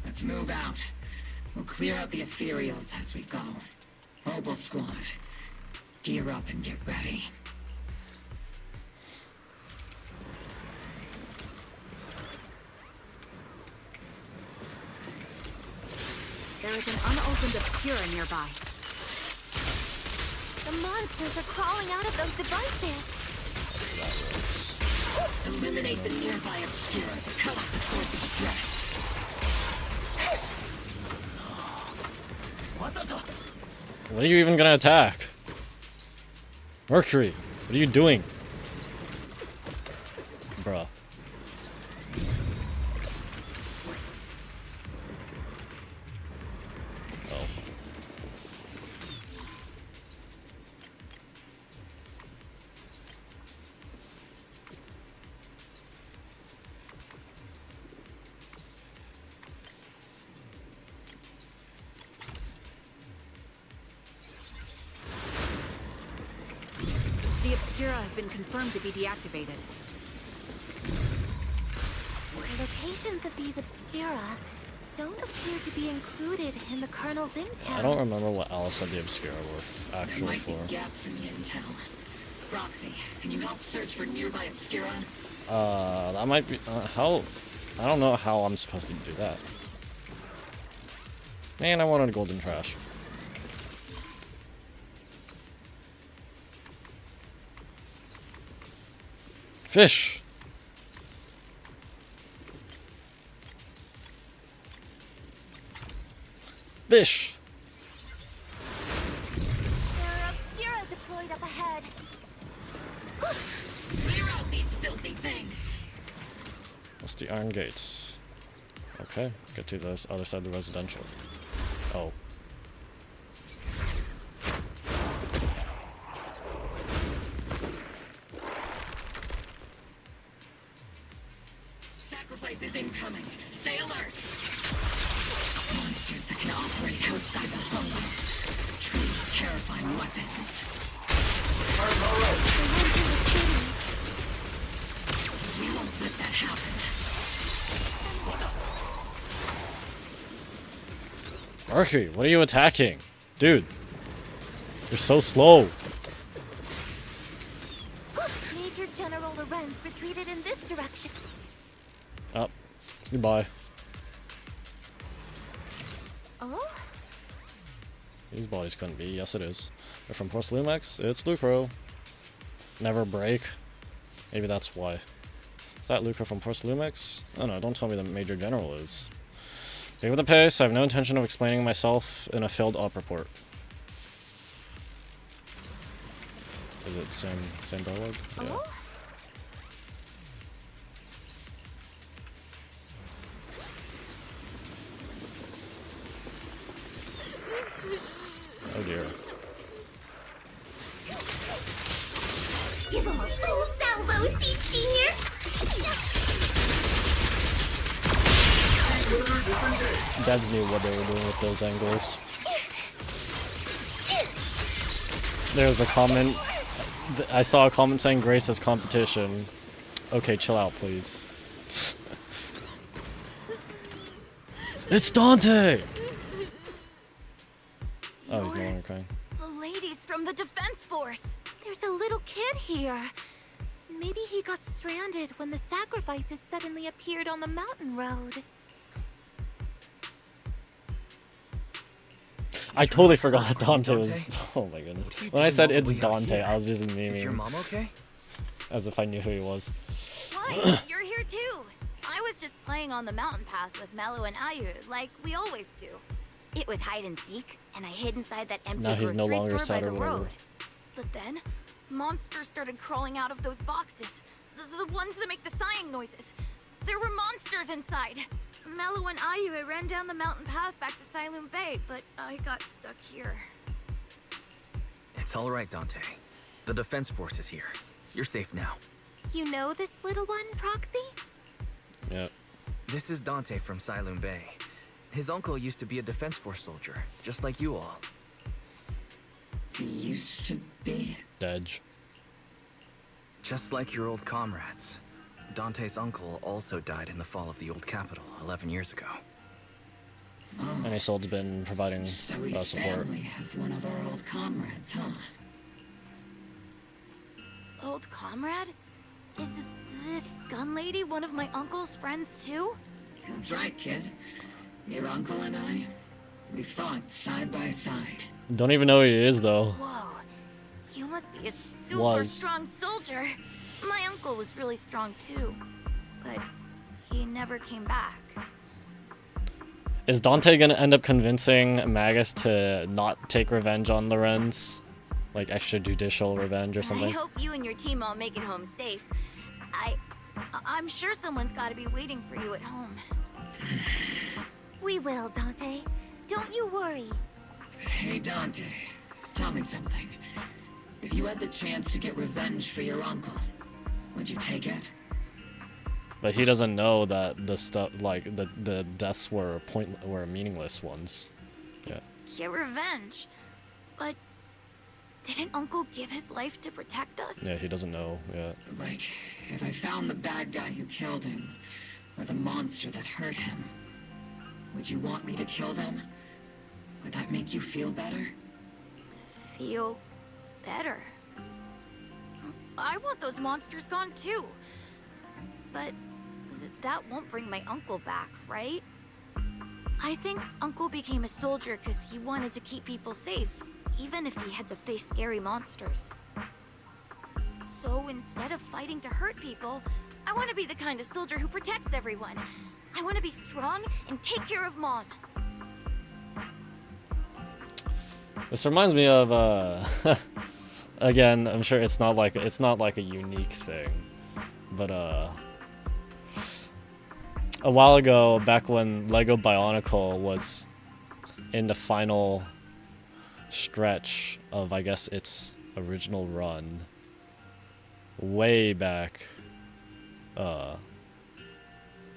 Let's move out. We'll clear out the ethereals as we go. Mobile squad, gear up and get ready. There is an unopened obscura nearby. The monsters are crawling out of those devices. That works. Eliminate the nearby obscura to cut off the source of threat. What are you even gonna attack? Mercury, what are you doing? Bruh. Oh. The obscura have been confirmed to be deactivated. The locations of these obscura don't appear to be included in the Colonel's intel. I don't remember what Alice said the obscura were There actually might for. be gaps in the intel. Roxy, can you help search for nearby obscura? That might be how. I don't know how I'm supposed to do that. Man, I wanted a golden trash. Fish. Fish. There are obscura deployed up ahead. Clear out these filthy things. What's the iron gate? Okay, get to this other side of the residential. Oh. Sacrifice is incoming. Stay alert. Monsters that can operate outside the hull. Truly terrifying weapons. We won't let that happen. Mercury, what are you attacking? Dude. You're so slow. Major General Lorenz retreated in this direction. Oh. Goodbye. Oh? These bodies couldn't be. Yes, it is. They're from Porcelumex. It's Lucro. Never break. Maybe that's why. Is that Lucro from Porcelumex? Oh no, don't tell me the Major General is. Stay with the pace. I have no intention of explaining myself in a failed op report. Is it same dialogue? Yeah. Oh? Oh dear. Give him a full salvo, Senior! Devs knew what they were doing with those angles. There's a comment. I saw a comment saying Grace has competition. Okay, chill out, please. It's Dante! Oh, he's no longer crying. The ladies from the Defense Force. There's a little kid here. Maybe he got stranded when the sacrifices suddenly appeared on the mountain road. I totally forgot Dante was. Oh my goodness. When I said it's Dante, I was just memeing. Is your mom okay? As if I knew who he was. Hi, you're here too. I was just playing on the mountain path with Mello and Ayu, like we always do. It was hide and seek, and I hid inside that empty Now he's no grocery longer store by sad or the whatever. road. But then, monsters started crawling out of those boxes. The ones that make the sighing noises. There were monsters inside. Mello and Ayu ran down the mountain path back to Siloon Bay, but I got stuck here. It's all right, Dante. The defense force is here. You're safe now. You know this little one, Proxy? Yep. This is Dante from Siloon Bay. His uncle used to be a defense force soldier, just like you all. He used to be? Dej. Just like your old comrades. Dante's uncle also died in the fall of the old capital 11 years ago. Oh. And Isolde's been providing So his support. family have one of our old comrades, huh? Old comrade? Is this gun lady one of my uncle's friends too? That's right, kid. Your uncle and I, we fought side by side. Don't even know who he is, though. Whoa. You must be a super Was. strong soldier. My uncle was really strong too. But he never came back. Is Dante gonna end up convincing Magus to not take revenge on Lorenz? Like extrajudicial revenge or I something? hope you and your team all make it home safe. I'm sure someone's gotta be waiting for you at home. We will, Dante. Don't you worry. Hey, Dante, tell me something. If you had the chance to get revenge for your uncle, would you take it? But he doesn't know that the stuff, like the deaths were meaningless ones. Yeah. Get revenge. But didn't Uncle give his life to protect us? Yeah, he doesn't know. Yeah. Like, if I found the bad guy who killed him, or the monster that hurt him, would you want me to kill them? Would that make you feel better? Feel better. I want those monsters gone too. But that won't bring my uncle back, right? I think Uncle became a soldier because he wanted to keep people safe, even if he had to face scary monsters. So instead of fighting to hurt people, I want to be the kind of soldier who protects everyone. I want to be strong and take care of Mom. This reminds me of again, I'm sure it's not like a unique thing, but a while ago, back when Lego Bionicle was in the final stretch of, I guess, its original run, way back,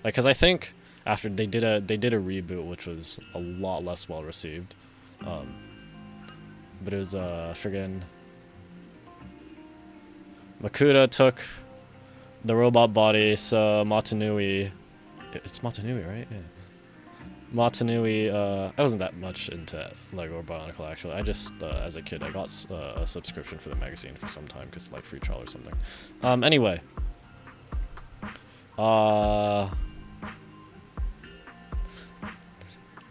like, cause I think after they did a reboot, which was a lot less well received, but it was friggin' Makuta took the robot body, so Matanui. It's Matanui, right? Yeah. Matanui, I wasn't that much into Lego or Bionicle, actually. I just, as a kid, I got a subscription for the magazine for some time, because like free trial or something. Anyway.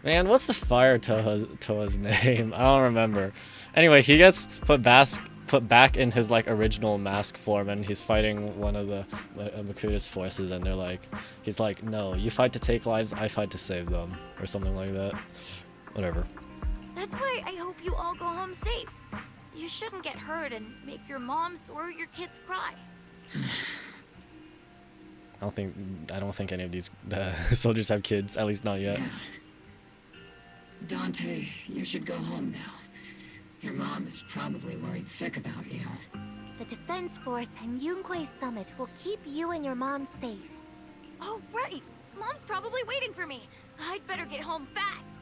Man, what's the Fire Toa's name? I don't remember. Anyway, he gets put back in his like original mask form, and he's fighting one of the Makuta's forces, and they're like, he's like, no, you fight to take lives, I fight to save them, or something like that. Whatever. That's why I hope you all go home safe. You shouldn't get hurt and make your moms or your kids cry. I don't think any of these soldiers have kids, at least not yet. Yeah. Dante, you should go home now. Your mom is probably worried sick about you. The Defense Force and Yunque Summit will keep you and your mom safe. Oh, right! Mom's probably waiting for me. I'd better get home fast.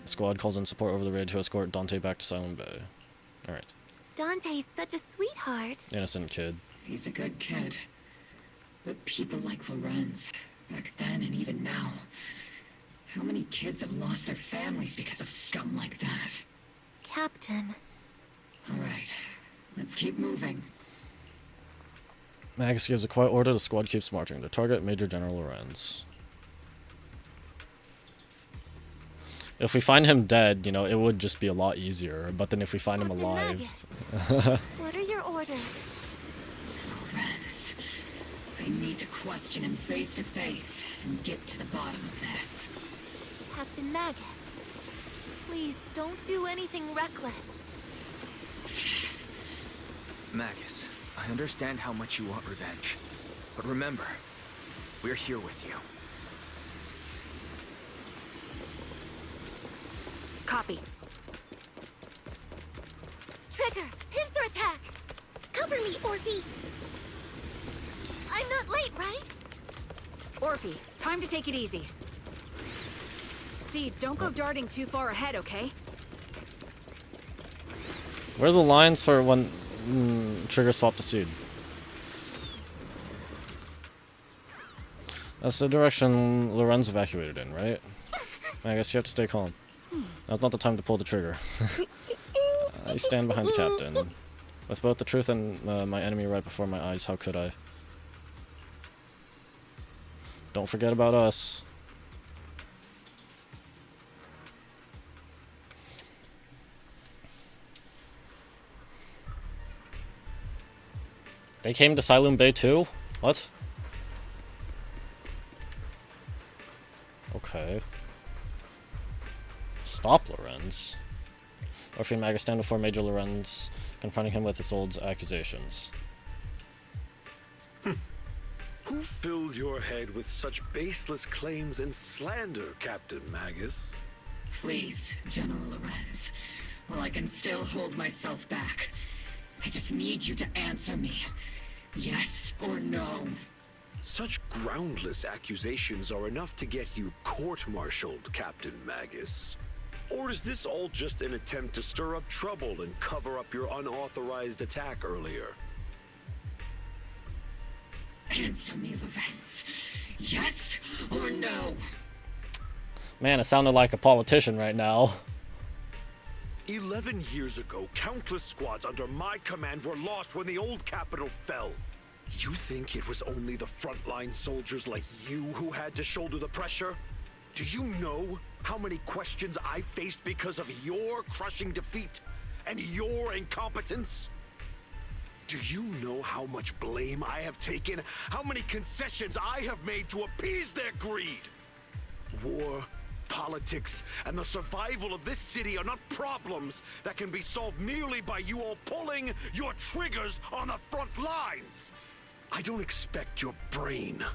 Squad calls in support over the raid to escort Dante back to Silent Bay. Alright. Dante's such a sweetheart. Innocent kid. He's a good kid. But people like Lorenz, back then and even now, how many kids have lost their families because of scum like that? Captain. All right, let's keep moving. Magus gives a quiet order, the squad keeps marching. To target Major General Lorenz. If we find him dead, you know, it would just be a lot easier. But then if we find him alive... What are your orders? Lorenz, I need to question him face to face and get to the bottom of this. Captain Magus, please don't do anything reckless. Magus, I understand how much you want revenge. But remember, we're here with you. Copy. Trigger, pincer attack! Cover me, Orphe! I'm not late, right? Orphe, time to take it easy. Seed, don't go darting too far ahead, okay? Where are the lines for when Trigger swap to Seed? That's the direction Lorenz evacuated in, right? I guess you have to stay calm. Now's not the time to pull the trigger. I stand behind the captain. With both the truth and my enemy right before my eyes, how could I? Don't forget about us. They came to Silum Bay too? What? Okay. Stop Lorenz. Orphe and Magus stand before Major Lorenz, confronting him with Isolde's accusations. Who filled your head with such baseless claims and slander, Captain Magus? Please, General Lorenz. Well, I can still hold myself back. I just need you to answer me. Yes or no? Such groundless accusations are enough to get you court-martialed, Captain Magus. Or is this all just an attempt to stir up trouble and cover up your unauthorized attack earlier? Answer me, Lorenz. Yes or no? Man, it sounded like a politician right now. 11 years ago, countless squads under my command were lost when the old capital fell. You think it was only the frontline soldiers like you who had to shoulder the pressure? Do you know how many questions I faced because of your crushing defeat and your incompetence? Do you know how much blame I have taken? How many concessions I have made to appease their greed? War, politics, and the survival of this city are not problems that can be solved merely by you all pulling your triggers on the front lines. I don't expect your brain,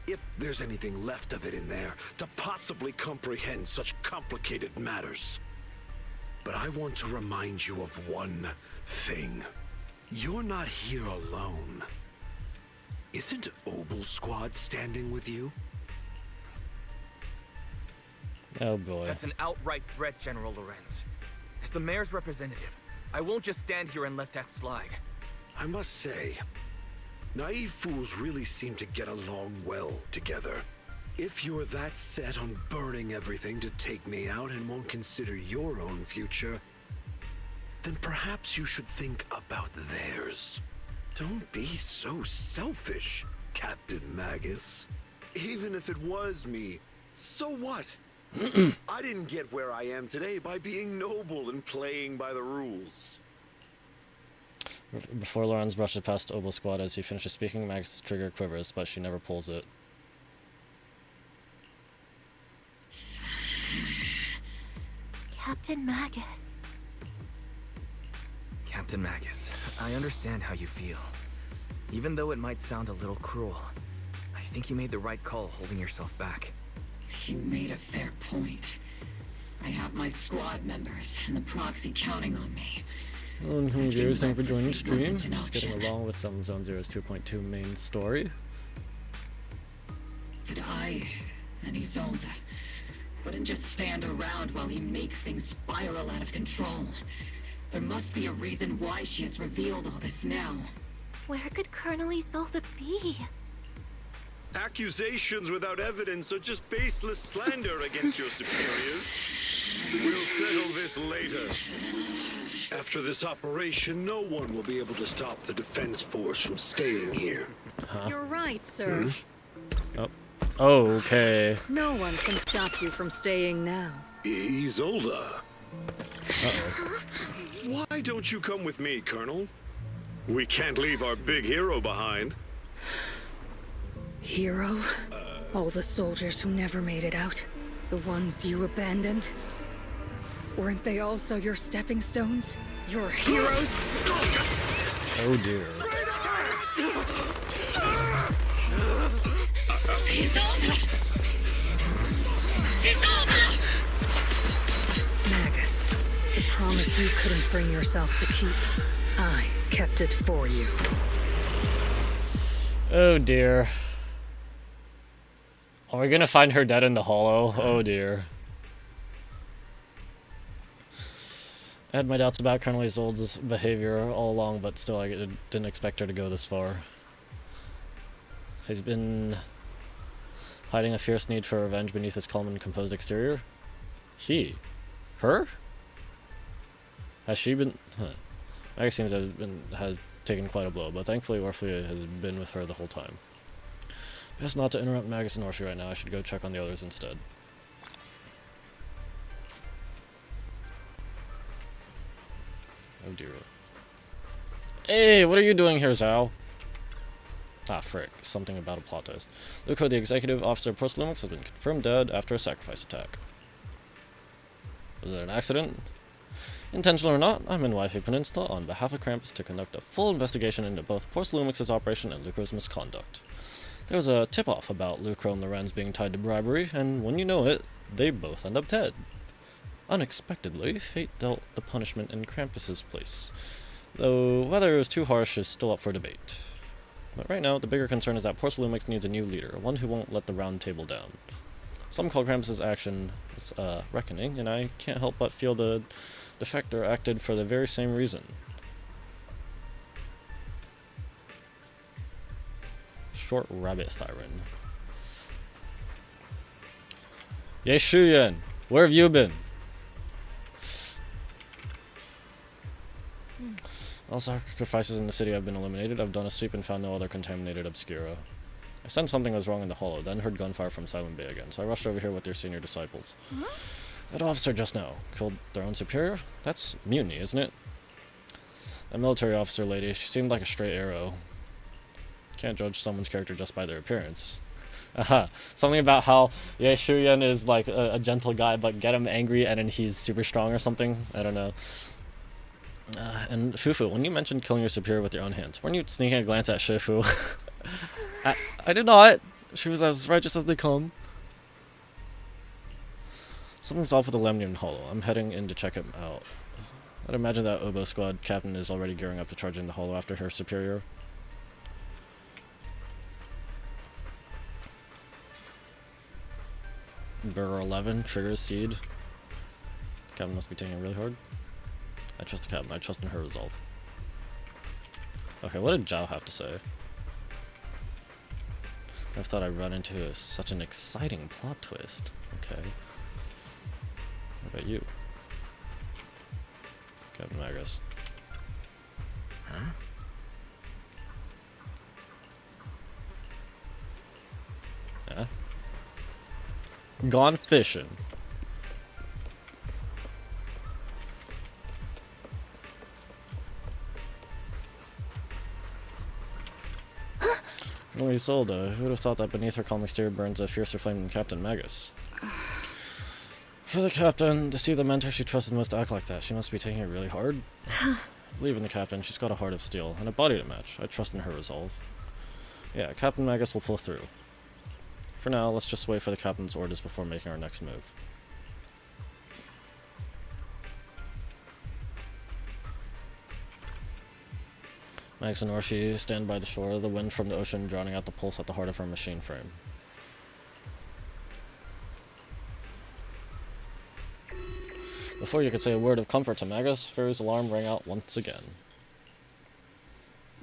if there's anything left of it in there, to possibly comprehend such complicated matters. But I want to remind you of one thing. You're not here alone. Isn't Obel Squad standing with you? Oh boy. That's an outright threat, General Lorenz. As the mayor's representative, I won't just stand here and let that slide. I must say, naive fools really seem to get along well together. If you're that set on burning everything to take me out and won't consider your own future, then perhaps you should think about theirs. Don't be so selfish, Captain Magus. Even if it was me, so what? I didn't get where I am today by being noble and playing by the rules. Before Lorenz brushes past Obel Squad as he finishes speaking, Mag's trigger quivers, but she never pulls it. Captain Magus. Captain Magus, I understand how you feel. Even though it might sound a little cruel, I think you made the right call holding yourself back. He made a fair point. I have my squad members and the proxy counting on me. Hello, and thank you for joining the stream. Just getting along with Zenless Zone Zero's 2.2 main story. But I and Isolde wouldn't just stand around while he makes things spiral out of control. There must be a reason why she has revealed all this now. Where could Colonel Isolde be? Accusations without evidence are just baseless slander against your superiors. We'll settle this later. After this operation, no one will be able to stop the defense force from staying here. You're right, sir. Oh. Oh, okay. No one can stop you from staying now. Isolde. Uh-oh. Why don't you come with me, Colonel? We can't leave our big hero behind. Hero? All the soldiers who never made it out? The ones you abandoned? Weren't they also your stepping stones? Your heroes? Oh dear. Isolde! Isolde! Magus. promise you couldn't bring yourself to keep. I kept it for you. Oh dear. Are we gonna find her dead in the hollow? Oh dear. I had my doubts about Colonel Isolde's behavior all along, but still I didn't expect her to go this far. He's been hiding a fierce need for revenge beneath his calm and composed exterior. He? Her? Has she been... Magus seems to has taken quite a blow, but thankfully Orpheus has been with her the whole time. Best not to interrupt Magus and Orpheus right now. I should go check on the others instead. Oh dear. Hey, what are you doing here, Zhao? Ah, frick. Something about a plot twist. Luco, the executive officer of Post-Lumix, has been confirmed dead after a sacrifice attack. Was it an accident? Intentional or not, I'm in Waifu Peninsula on behalf of Krampus to conduct a full investigation into both Post-Lumix's operation and Luco's misconduct. There was a tip-off about Lucro and Lorenz being tied to bribery, and when you know it, they both end up dead. Unexpectedly, fate dealt the punishment in Krampus's place, though whether it was too harsh is still up for debate. But right now, the bigger concern is that Porcelumix needs a new leader, one who won't let the round table down. Some call Krampus's action reckoning, and I can't help but feel the defector acted for the very same reason. Short rabbit Thyron. Ye Shuyan, where have you been? All sacrifices in the city have been eliminated. I've done a sweep and found no other contaminated obscura. I sensed something was wrong in the hollow, then heard gunfire from Silent Bay again, so I rushed over here with your senior disciples. Huh? That officer just now killed their own superior? That's mutiny, isn't it? That military officer lady, she seemed like a straight arrow. Can't judge someone's character just by their appearance. Aha, something about how Ye Shuyan is like a gentle guy, but get him angry and then he's super strong or something. I don't know. And Fufu, when you mentioned killing your superior with your own hands, weren't you sneaking a glance at Shifu? I did not. She was as righteous as they come. Something's off with the Lemnian Hollow. I'm heading in to check him out. I'd imagine that Oboe squad captain is already gearing up to charge in the Hollow after her superior. Burger 11, trigger steed. Captain must be taking it really hard. I trust the captain. I trust in her resolve. Okay, what did Zhao have to say? I thought I'd run into such an exciting plot twist. Okay. What about you? Captain Magus. Huh? Yeah? Gone fishing. Colonel Isolde, who would have thought that beneath her calm exterior burns a fiercer flame than Captain Magus? For the captain, to see the mentor she trusted most act like that, she must be taking it really hard. I believe in the captain, she's got a heart of steel, and a body to match. I trust in her resolve. Yeah, Captain Magus will pull through. For now, let's just wait for the captain's orders before making our next move. Max and Orpheus stand by the shore, the wind from the ocean drowning out the pulse at the heart of her machine frame. Before you could say a word of comfort to Magus, Fairy's alarm rang out once again.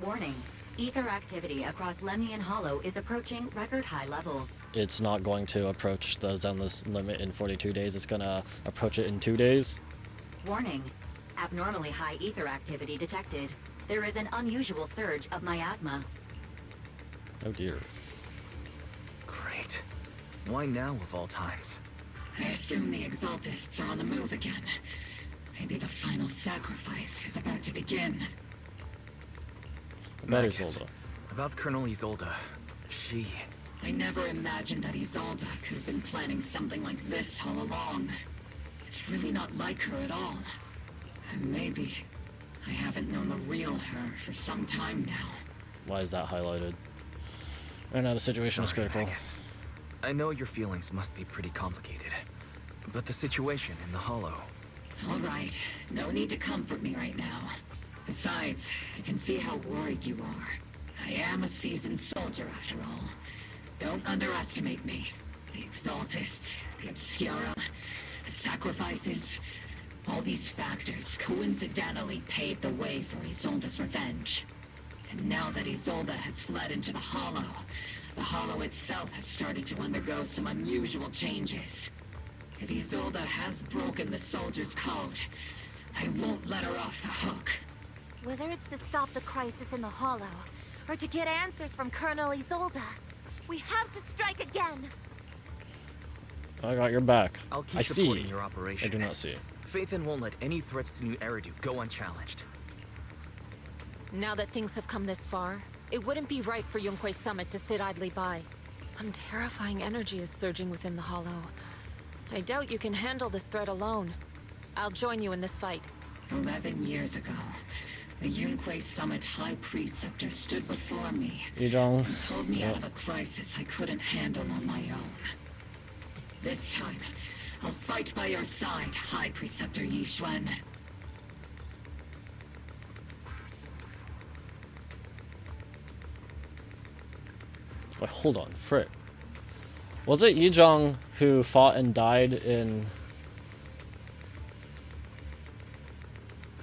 Warning. Ether activity across Lemnian Hollow is approaching record high levels. It's not going to approach the Zenless limit in 42 days, it's gonna approach it in 2 days. Warning. Abnormally high ether activity detected. There is an unusual surge of miasma. Oh dear. Great. Why now of all times? I assume the Exaltists are on the move again. Maybe the final sacrifice is about to begin. About Magus, Isolde. About Colonel Isolde. She... I never imagined that Isolde could have been planning something like this all along. It's really not like her at all. And maybe I haven't known the real her for some time now. Why is that highlighted? Right now the situation is critical. Magus. I know your feelings must be pretty complicated, but the situation in the Hollow... All right, no need to comfort me right now. Besides, I can see how worried you are. I am a seasoned soldier after all. Don't underestimate me. The Exaltists, the Obscura, the sacrifices, all these factors coincidentally paved the way for Isolde's revenge. And now that Isolde has fled into the Hollow itself has started to undergo some unusual changes. If Isolde has broken the soldier's code, I won't let her off the hook. Whether it's to stop the crisis in the Hollow, or to get answers from Colonel Isolde, we have to strike again! I got your back. I'll keep I supporting see. your operation. I do not see it. Phaethon won't let any threats to New Eridu go unchallenged. Now that things have come this far, it wouldn't be right for Yunque's summit to sit idly by. Some terrifying energy is surging within the Hollow. I doubt you can handle this threat alone. I'll join you in this fight. 11 years ago, a Yunque Summit High Preceptor stood before me Yizhong. and pulled me out of a crisis I couldn't handle on my own. This time, I'll fight by your side, High Preceptor Yixuan. Wait, hold on, frick. Was it Yizhong who fought and died in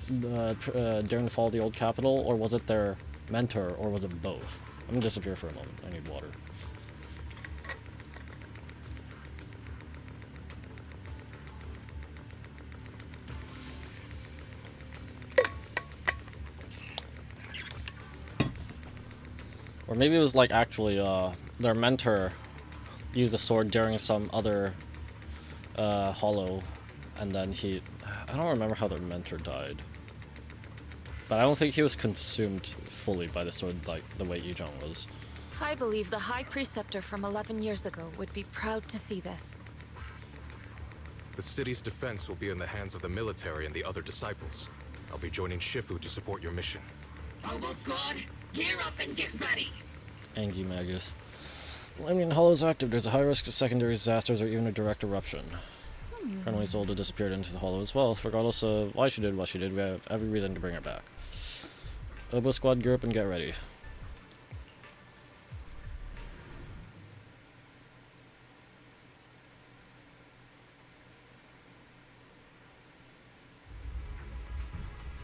during the fall of the old capital, or was it their mentor, or was it both? I'm gonna disappear for a moment. I need water. Or maybe it was like actually their mentor used the sword during some other hollow, and then I don't remember how their mentor died. But I don't think he was consumed fully by the sword like the way Yizhong was. I believe the High Preceptor from 11 years ago would be proud to see this. The city's defense will be in the hands of the military and the other disciples. I'll be joining Shifu to support your mission. Obo Squad, gear up and get ready! Angie Magus. I mean, Hollow's active. There's a high risk of secondary disasters or even a direct eruption. Colonel Isolde disappeared into the Hollow as well. Regardless of why she did what she did, we have every reason to bring her back. Obo Squad, gear up and get ready.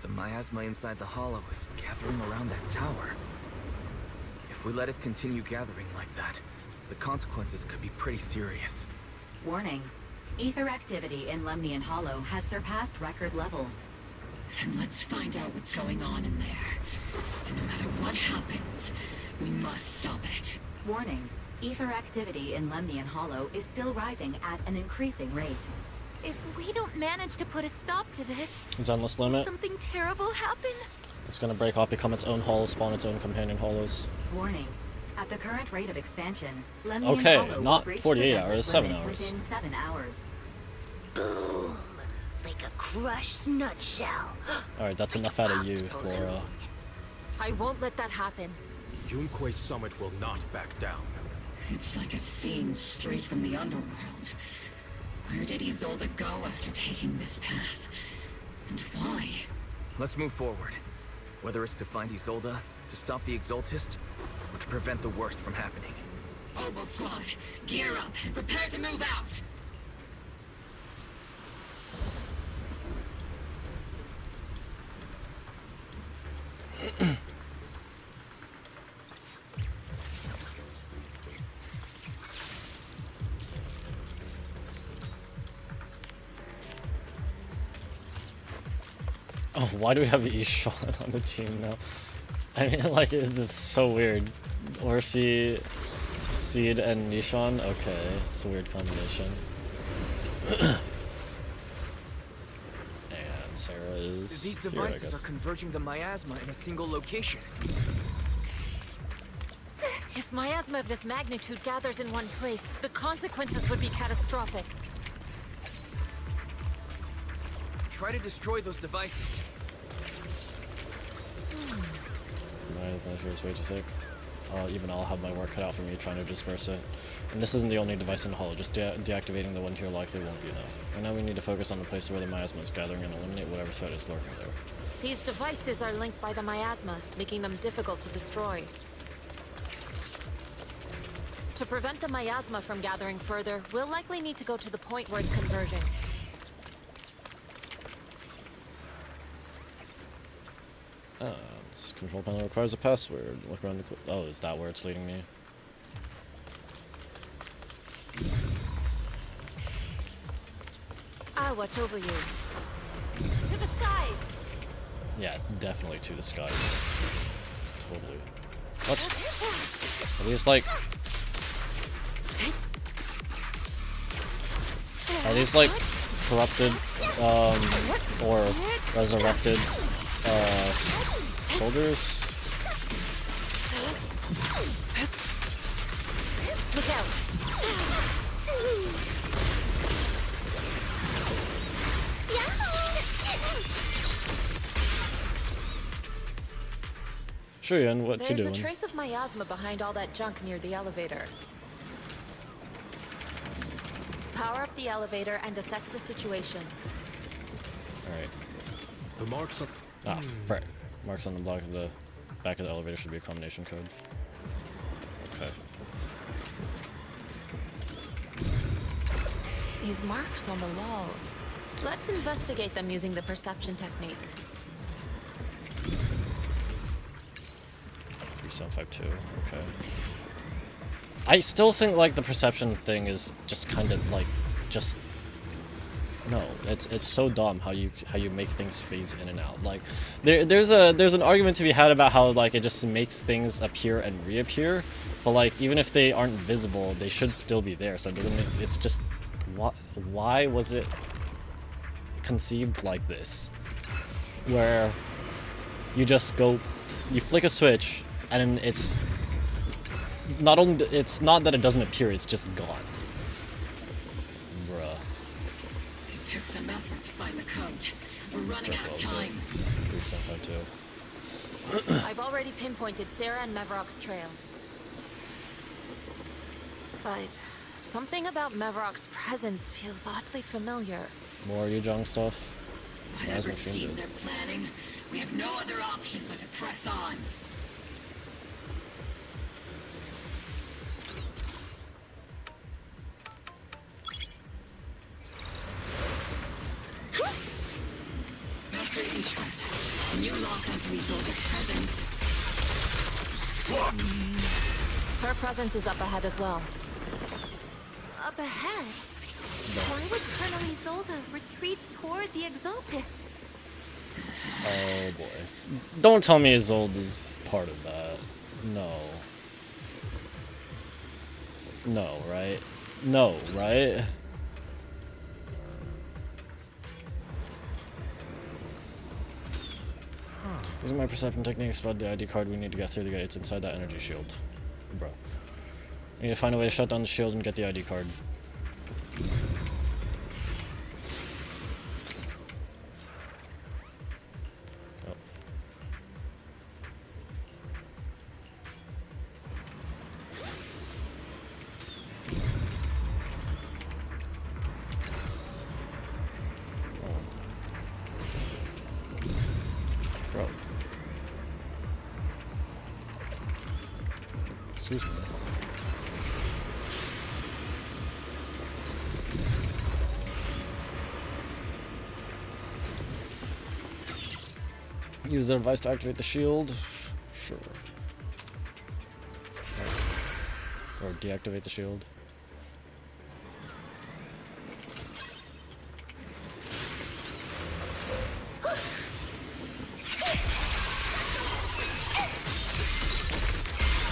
The miasma inside the Hollow is gathering around that tower. If we let it continue gathering like that, the consequences could be pretty serious. Warning. Ether activity in Lemnian Hollow has surpassed record levels. Then let's find out what's going on in there. And no matter what happens, we must stop it. Warning. Ether activity in Lemnian Hollow is still rising at an increasing rate. If we don't manage to put a stop to this, Zenless will limit. something terrible happen? It's gonna break off, become its own hollow, spawn its own companion hollows. Warning. At the current rate of expansion, Lemnian Okay, Hollow not will breach 48 the hours, Zenless 7 limit hours. within 7 hours. Boom! Like a crushed nutshell. Alright, that's enough out of you, Flora. I won't let that happen. Yunque's summit will not back down. It's like a scene straight from the underworld. Where did Isolde go after taking this path? And why? Let's move forward. Whether it's to find Isolde, to stop the Exaltist, or to prevent the worst from happening. Obo Squad, gear up and prepare to move out! Oh, why do we have Ishan on the team now? I mean, like, this is so weird. Orphe, Seed, and Nishan? Okay, it's a weird combination. And Sarah is These here, I devices guess. are converging the miasma in a single location. If miasma of this magnitude gathers in one place, the consequences would be catastrophic. Try to destroy those devices. My measure is way too thick. even I'll have my work cut out for me trying to disperse it. And this isn't the only device in the hull, just deactivating the one here likely won't be enough. Right now we need to focus on the place where the miasma is gathering and eliminate whatever threat is lurking there. These devices are linked by the miasma, making them difficult to destroy. To prevent the miasma from gathering further, we'll likely need to go to the point where it's converging. This control panel requires a password. Look around the... Oh, is that where it's leading me? I'll watch over you. To the skies! Yeah, definitely to the skies. Totally. What? Are these like... Are these like corrupted, or resurrected, soldiers? Look out! Shurian, what you doing? There's a trace of miasma behind all that junk near the elevator. Power up the elevator and assess the situation. Alright. The marks on... Ah, frick. Marks on the block of the back of the elevator should be a combination code. Okay. These marks on the wall. Let's investigate them using the perception technique. 3752, okay. I still think like the perception thing is just kind of like just no, it's so dumb how you make things phase in and out. Like there's an argument to be had about how like it just makes things appear and reappear, but like even if they aren't visible, they should still be there. So it doesn't make, it's just why was it conceived like this, where you just go, you flick a switch and it's not only, it's not that it doesn't appear, it's just gone. Bruh. It took some effort to find the code. We're running out of time. 3752. I've already pinpointed Sarah and Mevorakh's trail. But something about Mevorakh's presence feels oddly familiar. More Yujong stuff. Whatever scheme they're planning, we have no other option but to press on. Master Ishwan, can you lock onto Isolde's presence? Her presence is up ahead as well. Up ahead? Why would Colonel Isolde retreat toward the Exaltists? Oh boy. Don't tell me Isolde is part of that. No. No, right? No, right? Using my perception technique, spot the ID card we need to get through the gates inside that energy shield. Bro. We need to find a way to shut down the shield and get the ID card. Oh. Bro. Excuse me. Use the device to activate the shield. Sure. Or deactivate the shield.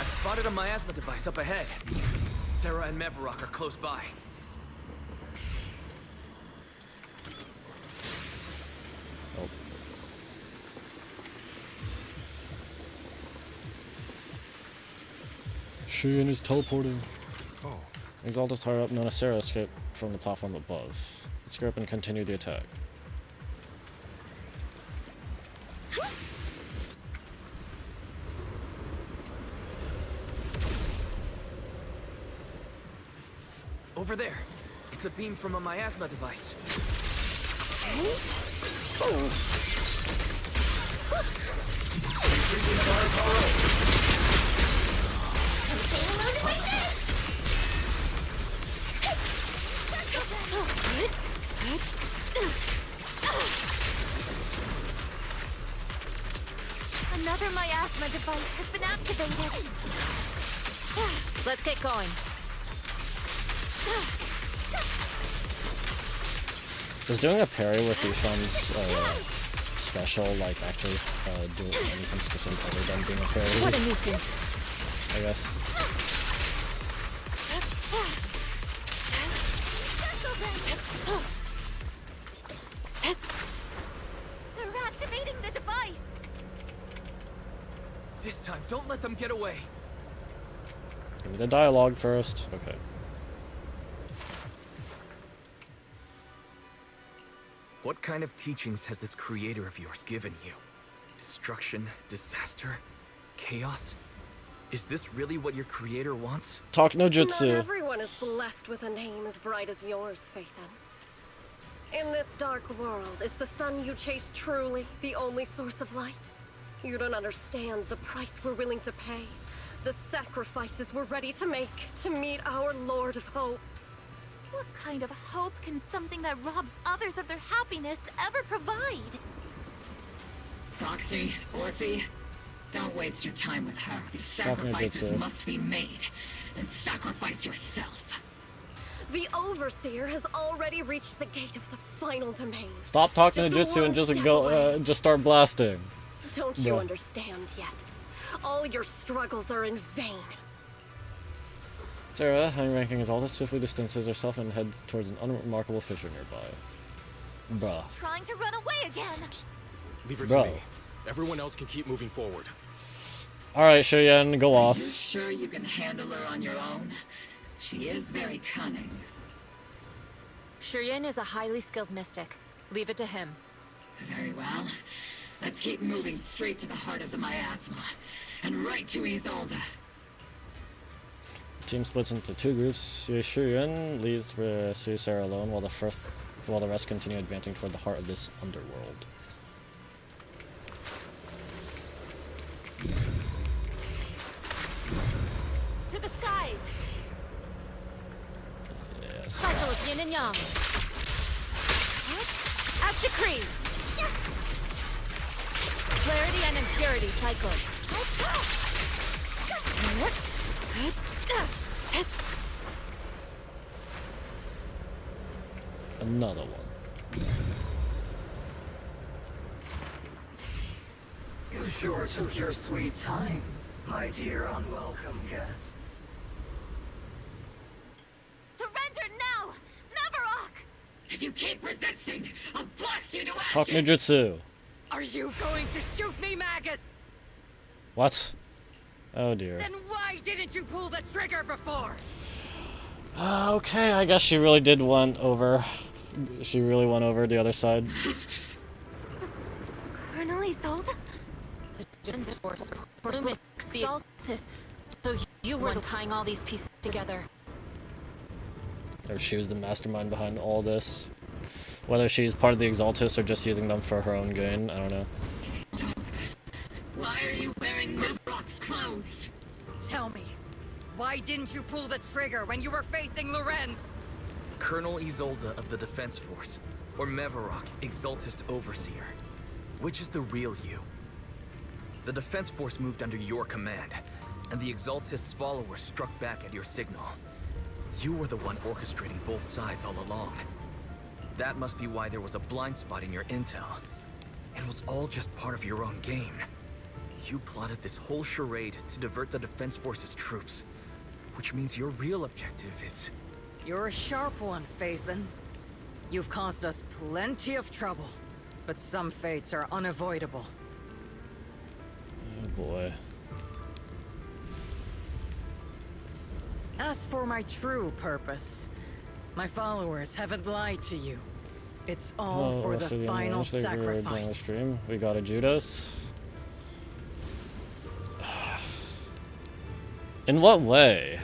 I've spotted a miasma device up ahead. Sarah and Mevorakh are close by. Oh. Shurian is teleporting. Oh. Exaltus higher up known as Sarah escaped from the platform above. Let's go up and continue the attack. Over there. It's a beam from a miasma device. Another miasma device has been activated. Let's get going. Does doing a parry with Yushan's special, like, actually do anything specific other than being a parry? What a nuisance. I guess. They're activating the device. This time, don't let them get away. Give me the dialogue first. Okay. What kind of teachings has this creator of yours given you? Destruction, disaster, chaos? Is this really what your creator wants? Talk no jutsu. Not everyone is blessed with a name as bright as yours, Phaethon. In this dark world, is the sun you chase truly the only source of light? You don't understand the price we're willing to pay, the sacrifices we're ready to make to meet our Lord of Hope. What kind of hope can something that robs others of their happiness ever provide? Roxy, Orphe, don't waste your time with her. If sacrifices must be made, then sacrifice yourself. The Overseer has already reached the gate of the final domain. Stop talking to jutsu and just go, just start blasting. Don't you understand yet? All your struggles are in vain. Sarah, high-ranking Exalta, swiftly distances herself and heads towards an unremarkable fissure nearby. Bruh. Trying to run away again. Leave her to me. Everyone else can keep moving forward. Alright, Shuyen, go off. Are you sure you can handle her on your own? She is very cunning. Shurien is a highly skilled mystic. Leave it to him. Very well. Let's keep moving straight to the heart of the miasma. And right to Isolde. Team splits into two groups. Shuyen leads with Sarah alone, while the rest continue advancing toward the heart of this underworld. To the skies. Yes. Cycle of yin and yang. As decreed. Clarity and impurity cycle. Another one. You sure took your sweet time, my dear unwelcome guests. Surrender now, Mevorakh! If you keep resisting, I'll blast you to ashes! Talk ninjutsu. Are you going to shoot me, Magus? What? Oh dear. Then why didn't you pull the trigger before? Okay, I guess she really did win over. She really won over the other side. Colonel Isolde? The force. So you were tying all these pieces together. Or she was the mastermind behind all this. Whether she's part of the Exaltus or just using them for her own gain, I don't know. Why are you wearing Mevorakh's clothes? Tell me, why didn't you pull the trigger when you were facing Lorenz? Colonel Isolde of the Defense Force, or Mevorakh, Exaltist Overseer. Which is the real you? The Defense Force moved under your command, and the Exaltist's followers struck back at your signal. You were the one orchestrating both sides all along. That must be why there was a blind spot in your intel. It was all just part of your own game. You plotted this whole charade to divert the Defense Force's troops, which means your real objective is... You're a sharp one, Phaethon. You've caused us plenty of trouble, but some fates are unavoidable. Oh boy. As for my true purpose, my followers haven't lied to you. It's all for the final sacrifice. Stream. We got a Judas. In what way?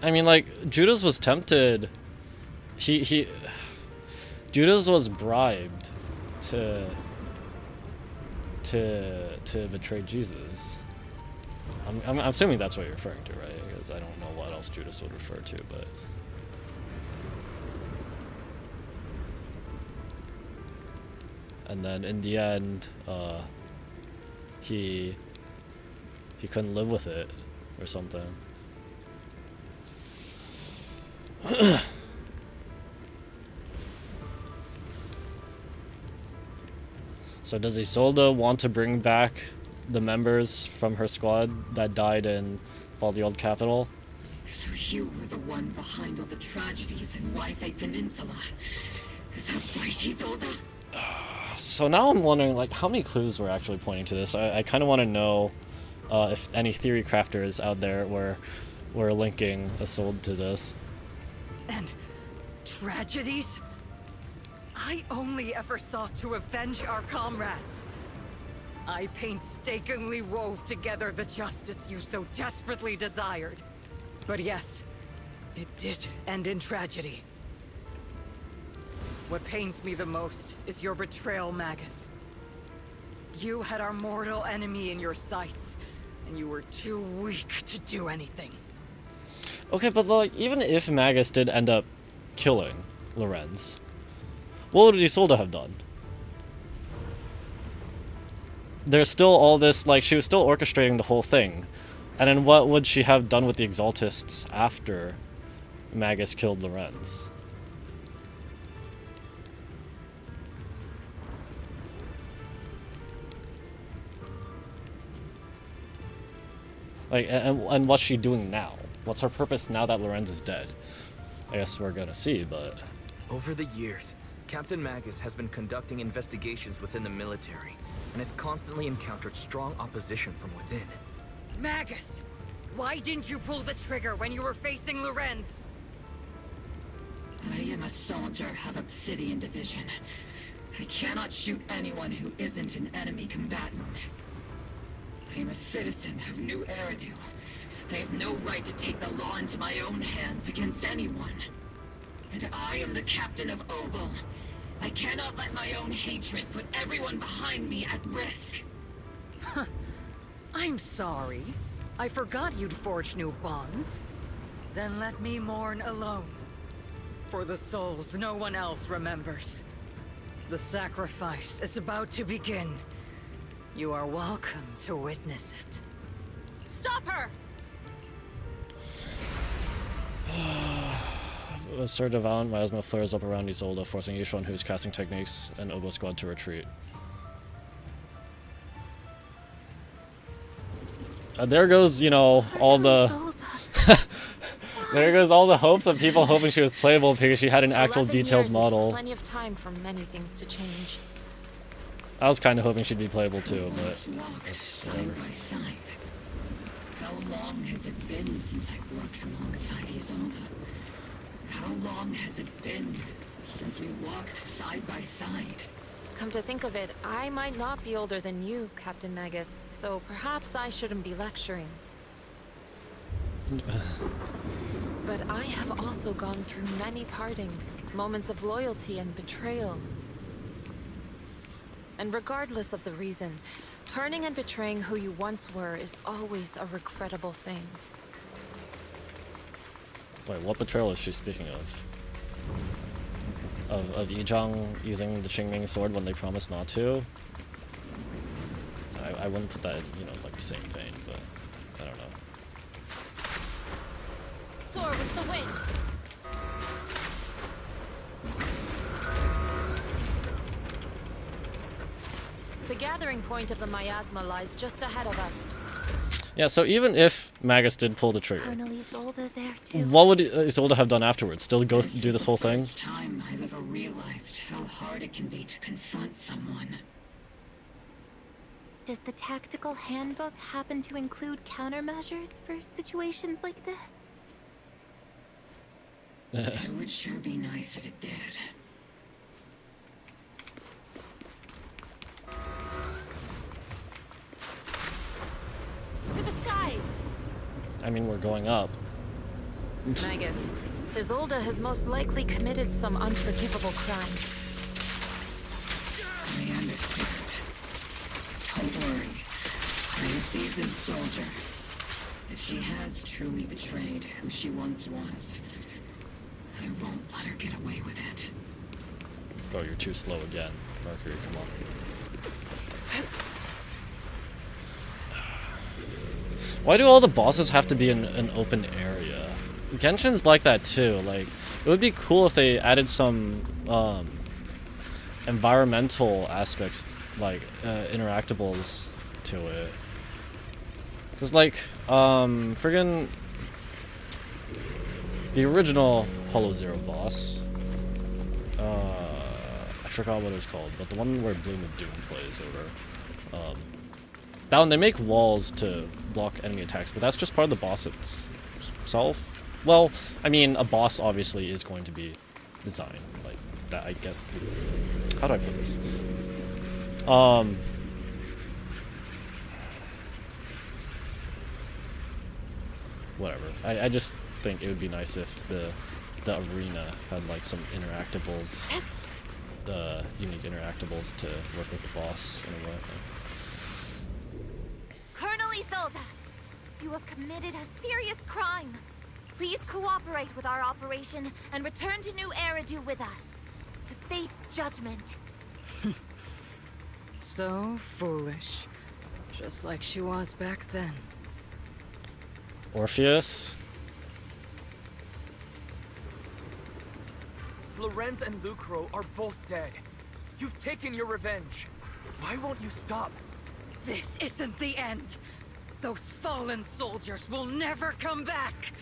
I mean, like, Judas was tempted. Judas was bribed to betray Jesus. I'm assuming that's what you're referring to, right? Because I don't know what else Judas would refer to, but. And then in the end, he couldn't live with it or something. So does Isolde want to bring back the members from her squad that died in Fall of the Old Capital? So you were the one behind all the tragedies in Wi-Fi Peninsula. Is that right, Isolde? So now I'm wondering, like, how many clues were actually pointing to this? I kind of want to know if any theory crafters out there were linking Isolde to this. And tragedies? I only ever sought to avenge our comrades. I painstakingly wove together the justice you so desperately desired. But yes, it did end in tragedy. What pains me the most is your betrayal, Magus. You had our mortal enemy in your sights, and you were too weak to do anything. Okay, but like, even if Magus did end up killing Lorenz, what would Isolde have done? There's still all this, like, she was still orchestrating the whole thing. And then what would she have done with the Exaltists after Magus killed Lorenz? Like, and what's she doing now? What's her purpose now that Lorenz is dead? I guess we're gonna see, but... Over the years, Captain Magus has been conducting investigations within the military, and has constantly encountered strong opposition from within. Magus! Why didn't you pull the trigger when you were facing Lorenz? I am a soldier of Obsidian Division. I cannot shoot anyone who isn't an enemy combatant. I am a citizen of New Eridu. I have no right to take the law into my own hands against anyone. And I am the captain of Obel. I cannot let my own hatred put everyone behind me at risk. I'm sorry. I forgot you'd forged new bonds. Then let me mourn alone. For the souls no one else remembers. The sacrifice is about to begin. You are welcome to witness it. Stop her! A surge of violent miasma flares up around Isolde, forcing each one who is casting techniques and Obo squad to retreat. There goes, you know, all the... There goes all the hopes of people hoping she was playable because she had an actual detailed model. Plenty of time for many things to change. I was kind of hoping she'd be playable too, but it's side by side. How long has it been since I worked alongside Isolde? How long has it been since we walked side by side? Come to think of it, I might not be older than you, Captain Magus, so perhaps I shouldn't be lecturing. But I have also gone through many partings, moments of loyalty and betrayal. And regardless of the reason, turning and betraying who you once were is always a regrettable thing. Wait, what betrayal is she speaking of? Of Yizhang using the Qingming sword when they promised not to? I wouldn't put that in, you know, like the same vein, but I don't know. Soar with the wind! The gathering point of the miasma lies just ahead of us. Yeah, so even if Magus did pull the trigger, Colonel Isolde there too. what would Isolde have done afterwards? Still go do this whole thing? First time I've ever realized how hard it can be to confront someone. Does the tactical handbook happen to include countermeasures for situations like this? It would sure be nice if it did. To the skies! I mean, we're going up. Magus, Isolde has most likely committed some unforgivable crime. I understand. Don't worry. I'm a seasoned soldier. If she has truly betrayed who she once was, I won't let her get away with it. Bro, you're too slow again. Mercury, come on. Why do all the bosses have to be in an open area? Genshin's like that too. Like, it would be cool if they added some environmental aspects, like interactables to it. Cause like, friggin' the original Hollow Zero boss. I forgot what it was called, but the one where Bloom of Doom plays over. That one, they make walls to block enemy attacks, but that's just part of the boss itself. Well, I mean, a boss obviously is going to be designed like that, I guess. How do I put this? Whatever. I just think it would be nice if the arena had like some interactables, unique interactables to work with the boss in a way. Colonel Isolde, you have committed a serious crime. Please cooperate with our operation and return to New Eridu with us to face judgment. So foolish. Just like she was back then. Orpheus? Lorenz and Lucro are both dead. You've taken your revenge. Why won't you stop? This isn't the end. Those fallen soldiers will never come back.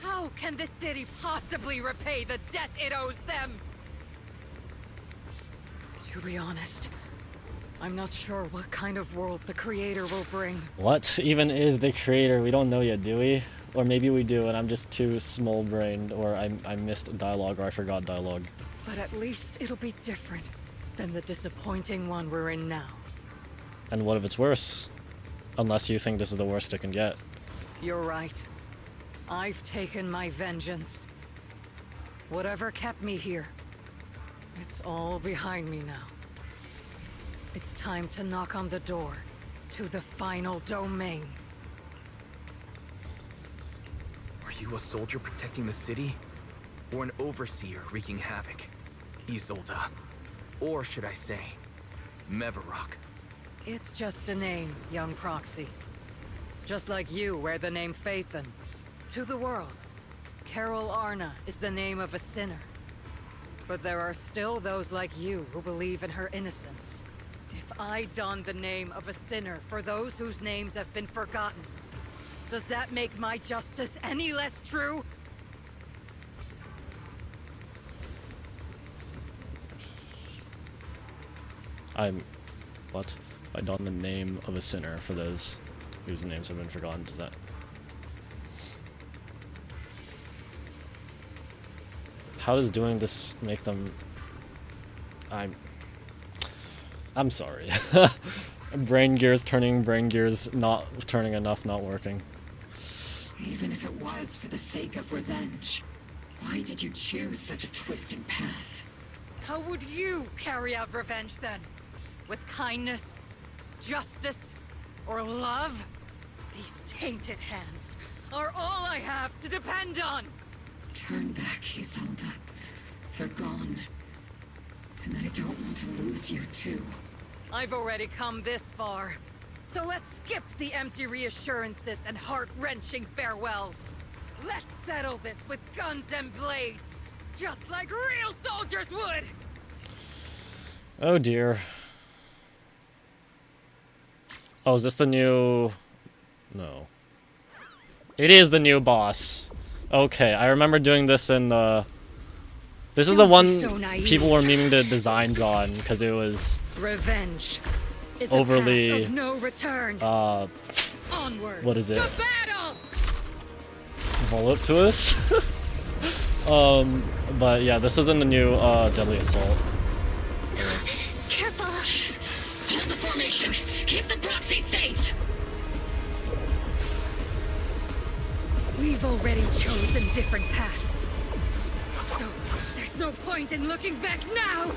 How can the city possibly repay the debt it owes them? To be honest, I'm not sure what kind of world the Creator will bring. What even is the Creator? We don't know yet, do we? Or maybe we do, and I'm just too small-brained, or I missed dialogue, or I forgot dialogue. But at least it'll be different than the disappointing one we're in now. And what if it's worse? Unless you think this is the worst it can get. You're right. I've taken my vengeance. Whatever kept me here, it's all behind me now. It's time to knock on the door to the final domain. Are you a soldier protecting the city? Or an overseer wreaking havoc? Isolde. Or should I say, Mevorakh. It's just a name, young proxy. Just like you wear the name Phaethon. To the world, Carol Arna is the name of a sinner. But there are still those like you who believe in her innocence. If I don the name of a sinner for those whose names have been forgotten, does that make my justice any less true? What? I don the name of a sinner for those whose names have been forgotten. Does that... How does doing this make them... I'm sorry. Brain gears turning, brain gears not turning enough, not working. Even if it was for the sake of revenge, why did you choose such a twisted path? How would you carry out revenge then? With kindness, justice, or love? These tainted hands are all I have to depend on! Turn back, Isolde. They're gone. And I don't want to lose you too. I've already come this far. So let's skip the empty reassurances and heart-wrenching farewells. Let's settle this with guns and blades, just like real soldiers would! Oh dear. Oh, is this the new... No. It is the new boss. Okay, I remember doing this in the... This is the one people were memeing the designs on, because it was... Revenge is overly... a path of no return. Onwards what is it? to battle! Voluptuous? But yeah, this is in the new Deadly Assault. Yes. Careful! Hold the formation! Keep the proxy safe! We've already chosen different paths. So, there's no point in looking back now!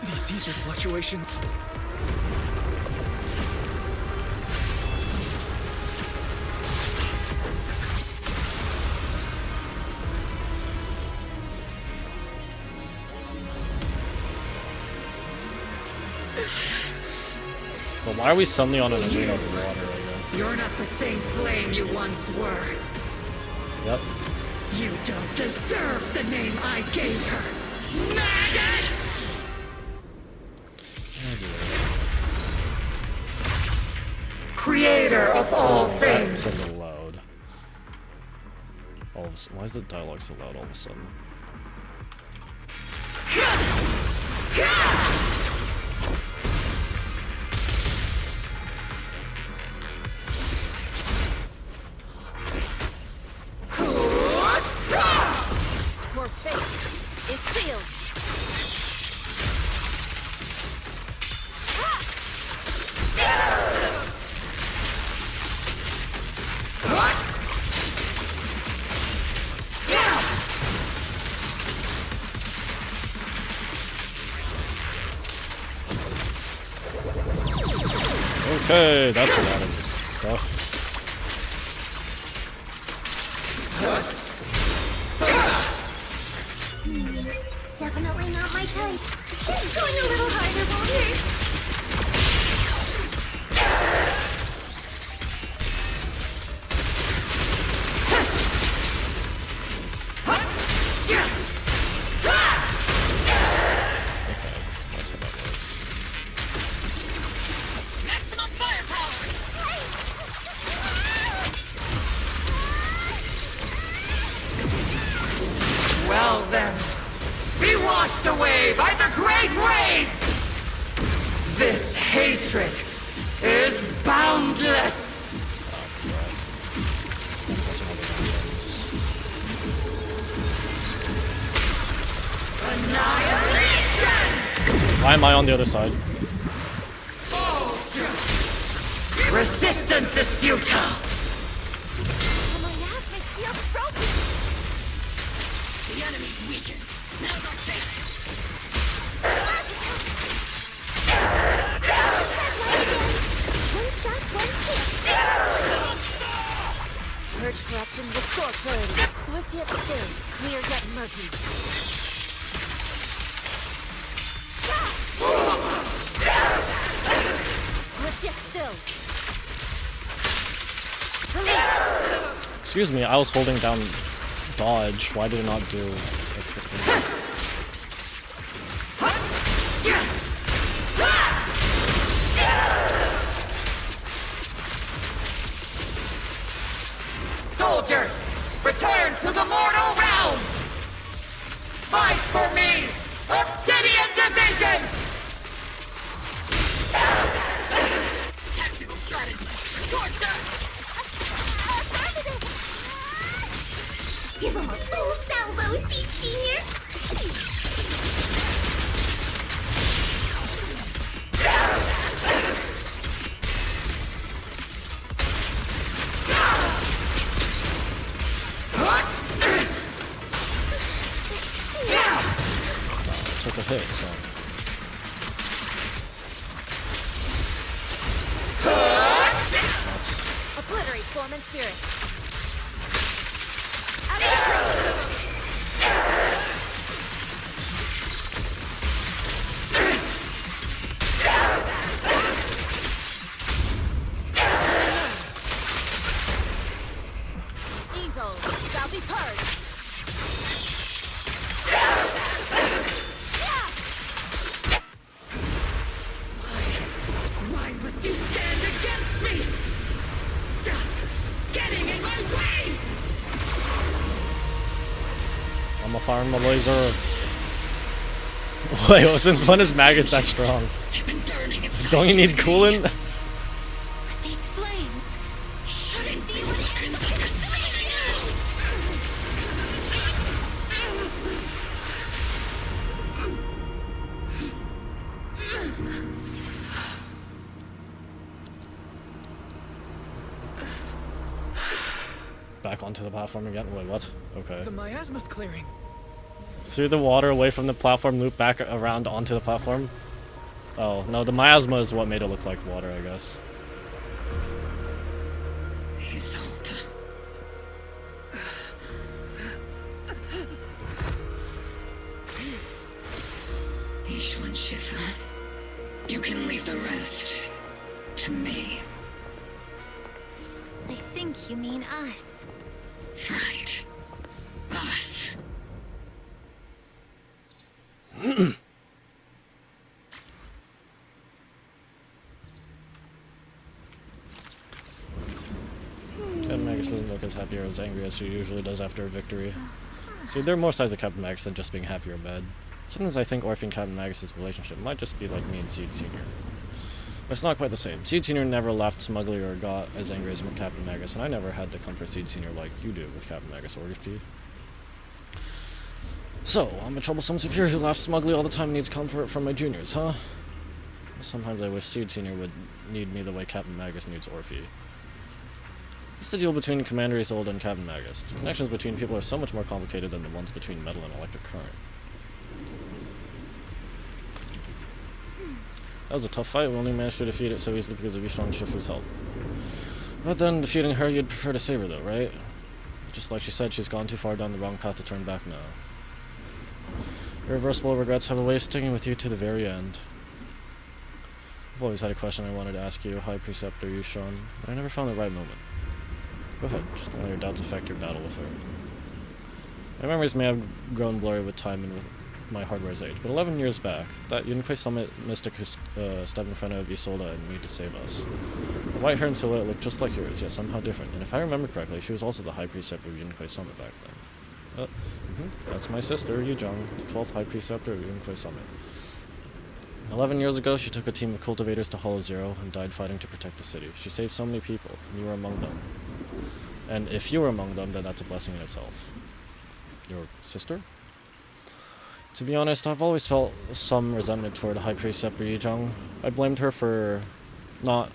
These ether fluctuations. But why are we suddenly on an arena of water, I guess? You're not the same flame you once were. Yep. You don't deserve the name I gave her. Magus! Creator of all things. That's so loud. All of a sudden, why is the dialogue so loud all of a sudden? Your fate is sealed. Okay, that's a lot of stuff. Definitely not my type. Just going a little harder won't hurt. That's how that works. Well then, be washed away by the great wave! This hatred is boundless! Annihilation! Why am I on the other side? Resistance is futile! My ass makes shield broken. The enemy's weakened. Now's our chance. One shot, one hit. Purge corruption, restore clarity. Swift yet still, clear yet murky. Swift yet still. Excuse me, I was holding down dodge. Why did it not do it? Soldiers, return to the mortal realm! Fight for me, Obsidian Division! Tactical strategy. Scorched earth. Give him a full salvo, Senior. Took a hit, so. Obliterate form and spirit. Evil shall be purged. Why must you stand against me? Stop getting in my way! I'm a fire my laser. Wait, since when is Magus that strong? Don't you need coolant? These flames shouldn't be weapons. back onto the platform again. Wait, what? Okay. The miasma's clearing. Through the water, away from the platform, loop back around onto the platform. Oh, no, the miasma is what made it look like water, I guess. Isolde. Ishwan Shifu. You can leave the rest to me. I think you mean us. Right. Us. Captain Magus doesn't look as happy or as angry as she usually does after a victory. See, there are more sides of Captain Magus than just being happy or mad. Sometimes I think Orphe and Captain Magus' relationship might just be like me and Seed Sr. But it's not quite the same. Seed Sr. never laughed smugly or got as angry as Captain Magus, and I never had to comfort Seed Sr. like you do with Captain Magus or Orphe. So, I'm a troublesome superior who laughs smugly all the time and needs comfort from my juniors, huh? Sometimes I wish Seed Sr. would need me the way Captain Magus needs Orphe. What's the deal between Commander Isolde and Captain Magus? The connections between people are so much more complicated than the ones between metal and electric current. That was a tough fight. We only managed to defeat it so easily because of Ishwan Shifu's help. But then, defeating her, you'd prefer to save her though, right? Just like she said, she's gone too far down the wrong path to turn back now. Irreversible regrets have a way of sticking with you to the very end. I've always had a question I wanted to ask you, High Preceptor Ishwan, but I never found the right moment. Go ahead, just don't let your doubts affect your battle with her. My memories may have grown blurry with time and with my hardware's age, but 11 years back, that Yunquei Summit mystic who stepped in front of Isolde and me to save us. The white hair and silhouette looked just like yours, yet somehow different, and if I remember correctly, she was also the High Preceptor of Yunquei Summit back then. That's my sister, Yuzhong, the 12th High Preceptor of Yunquei Summit. 11 years ago, she took a team of cultivators to Hollow Zero and died fighting to protect the city. She saved so many people, and you were among them. And if you were among them, then that's a blessing in itself. Your sister? To be honest, I've always felt some resentment toward High Preceptor Yuzhong. I blamed her for not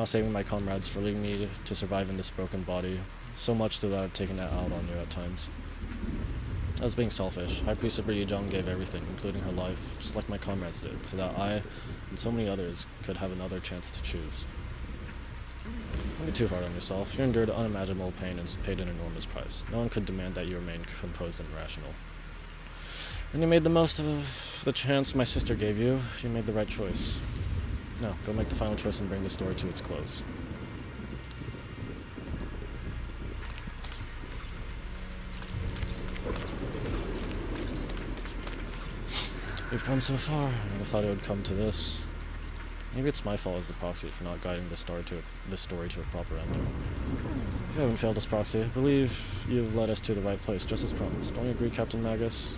saving my comrades, for leaving me to survive in this broken body, so much so that I've taken that out on you at times. I was being selfish. High Preceptor Yuzhong gave everything, including her life, just like my comrades did, so that I and so many others could have another chance to choose. Don't be too hard on yourself. You endured unimaginable pain and paid an enormous price. No one could demand that you remain composed and rational. And you made the most of the chance my sister gave you. You made the right choice. Now, go make the final choice and bring the story to its close. We've come so far. I never thought it would come to this. Maybe it's my fault as the proxy for not guiding the story to a proper ending. You haven't failed us, proxy. I believe you've led us to the right place, just as promised. Don't you agree, Captain Magus?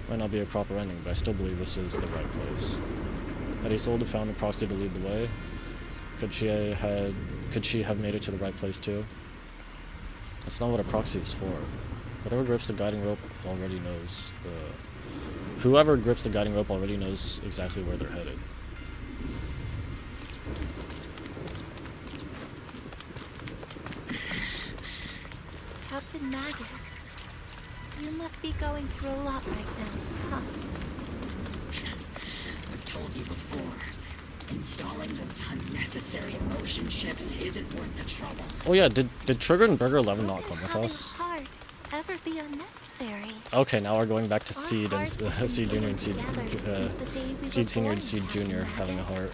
Might not be a proper ending, but I still believe this is the right place. Had Isolde found the proxy to lead the way? Could she have made it to the right place too? That's not what a proxy is for. Whoever grips the guiding rope already knows exactly where they're headed. Captain Magus, you must be going through a lot right now, huh? I've told you before. Installing those unnecessary emotion chips isn't worth the trouble. Oh yeah, did Trigger and Burger 11 not come with us? Heart ever be unnecessary? Okay, now we're going back to Seed and Seed Junior and Seed Senior and Seed Junior having a heart.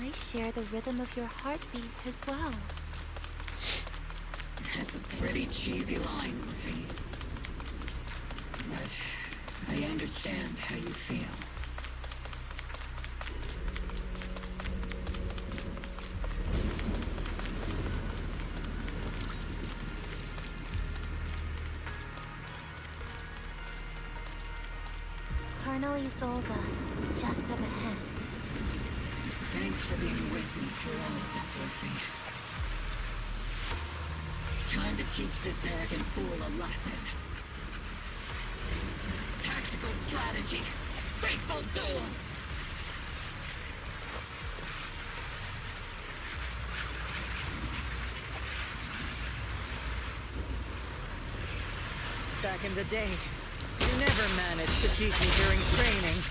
I share the rhythm of your heartbeat as well. That's a pretty cheesy line, Orphe. But I understand how you feel. Colonel Isolde is just up ahead. Thanks for being with me through all of this, Orphe. Time to teach this arrogant fool a lesson. Tactical strategy. Fateful duel. back in the day. You never managed to beat me during training.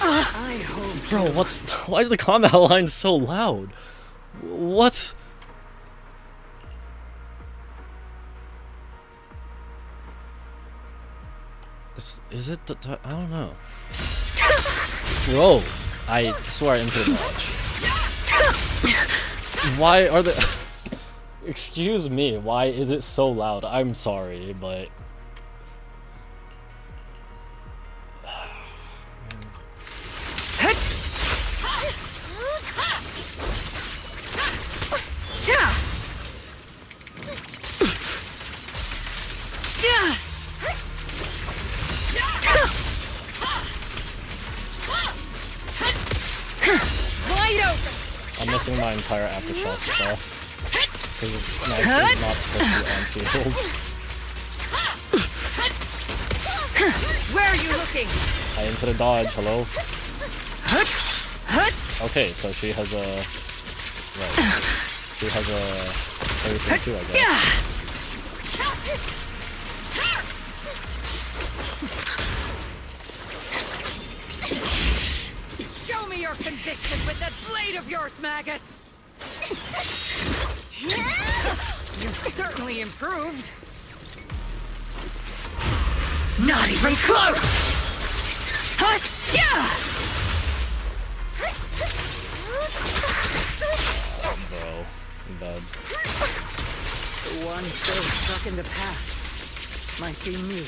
I hope. Bro, why is the combat line so loud? What? Is it the I don't know. Bro, I swear I input dodge. Why are the excuse me, why is it so loud? I'm sorry, but I'm missing my entire aftershock stuff. Because Max is not supposed to be on field. Where are you looking? I input a dodge, hello? Okay, so she has a... Right. She has a... everything too, I guess. Show me your conviction with that blade of yours, Magus! You've certainly improved. Not even close! Bro, I'm bad. The one still stuck in the past might be me.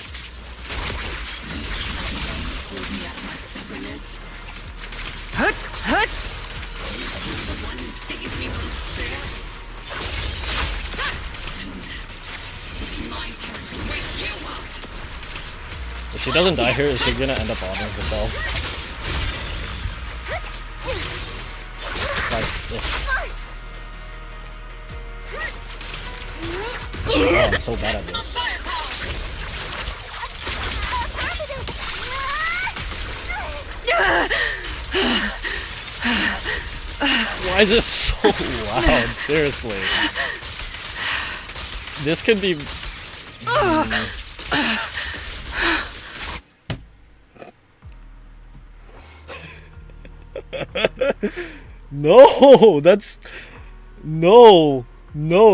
If she doesn't die here, is she gonna end up honoring herself? Like, oh, I'm so bad at this. Why is it so loud? Seriously. This could be... No, that's... No,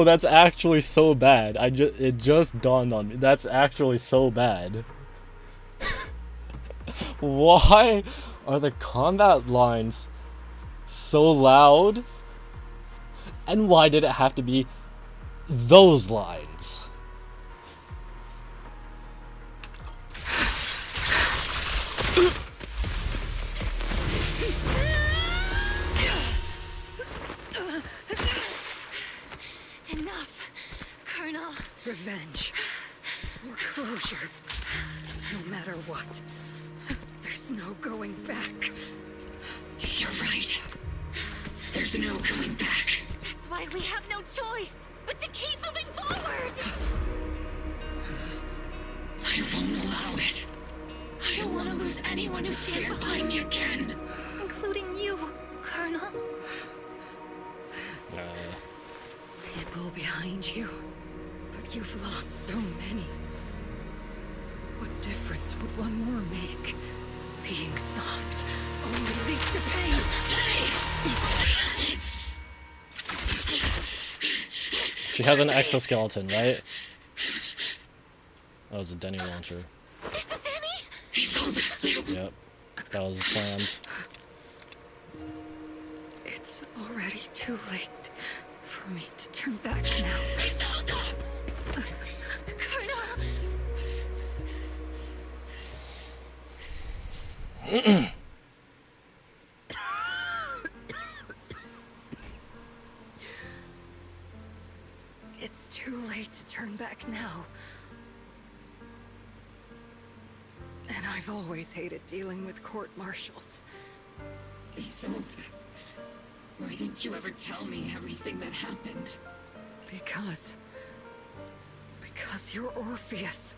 that's actually so bad. It just dawned on me. That's actually so bad. Why are the combat lines so loud? And why did it have to be those lines? Enough, Colonel. Revenge. Or closure. No matter what. There's no going back. You're right. There's no going back. That's why we have no choice but to keep moving forward. I won't allow it. I don't want to lose anyone who stands behind me again. Including you, Colonel. People behind you. But you've lost so many. What difference would one more make? Being soft only leads to pain. She has an exoskeleton, right? That was a Denny launcher. Yep, that was planned. It's already too late for me to turn back now. It's too late to turn back now. And I've always hated dealing with court-martials. Isolde, why didn't you ever tell me everything that happened? Because you're Orpheus.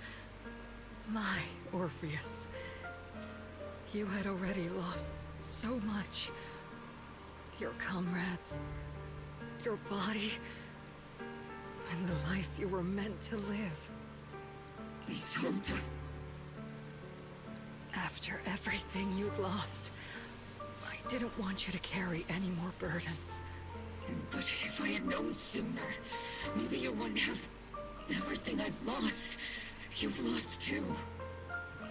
My Orpheus. You had already lost so much. Your comrades, your body, and the life you were meant to live. Isolde. After everything you'd lost, I didn't want you to carry any more burdens. But if I had known sooner, maybe you wouldn't have everything I've lost. You've lost too.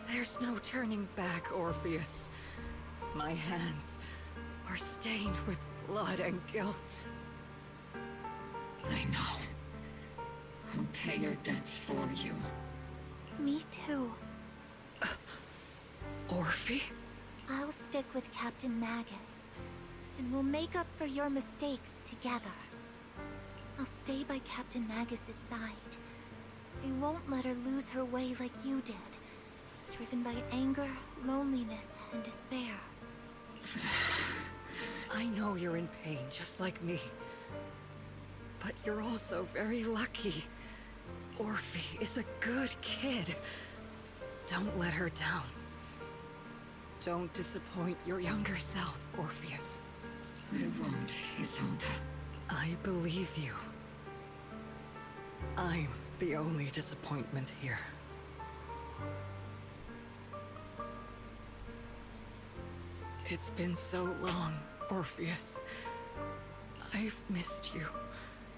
There's no turning back, Orpheus. My hands are stained with blood and guilt. I know. I'll pay your debts for you. Me too. Orphe? I'll stick with Captain Magus, and we'll make up for your mistakes together. I'll stay by Captain Magus's side. I won't let her lose her way like you did, driven by anger, loneliness, and despair. I know you're in pain, just like me. But you're also very lucky. Orphe is a good kid. Don't let her down. Don't disappoint your younger self, Orpheus. I won't, Isolde. I believe you. I'm the only disappointment here. It's been so long, Orpheus. I've missed you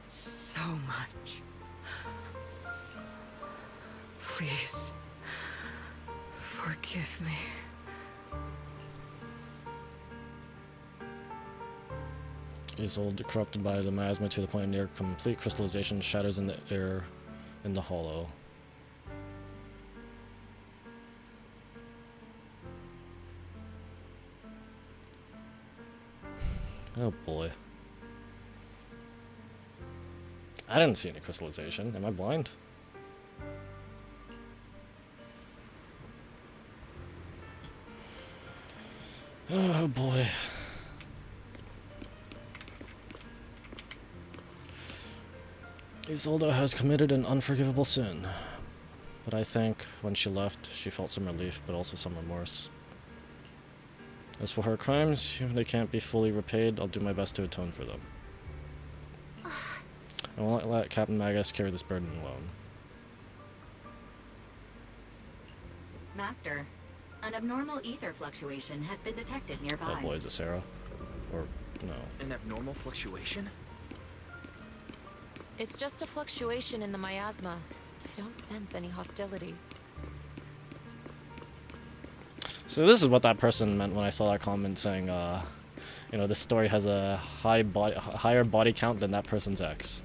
so much. Please, forgive me. Isolde, corrupted by the miasma to the point of near complete crystallization, shatters in the air in the hollow. Oh boy. I didn't see any crystallization. Am I blind? Oh boy. Isolde has committed an unforgivable sin. But I think when she left, she felt some relief, but also some remorse. As for her crimes, even if they can't be fully repaid, I'll do my best to atone for them. I won't let Captain Magus carry this burden alone. Master, an abnormal ether fluctuation has been detected nearby. Oh boy, is it Sarah? Or no? An abnormal fluctuation? It's just a fluctuation in the miasma. I don't sense any hostility. So this is what that person meant when I saw that comment saying, you know, this story has a higher body count than that person's ex.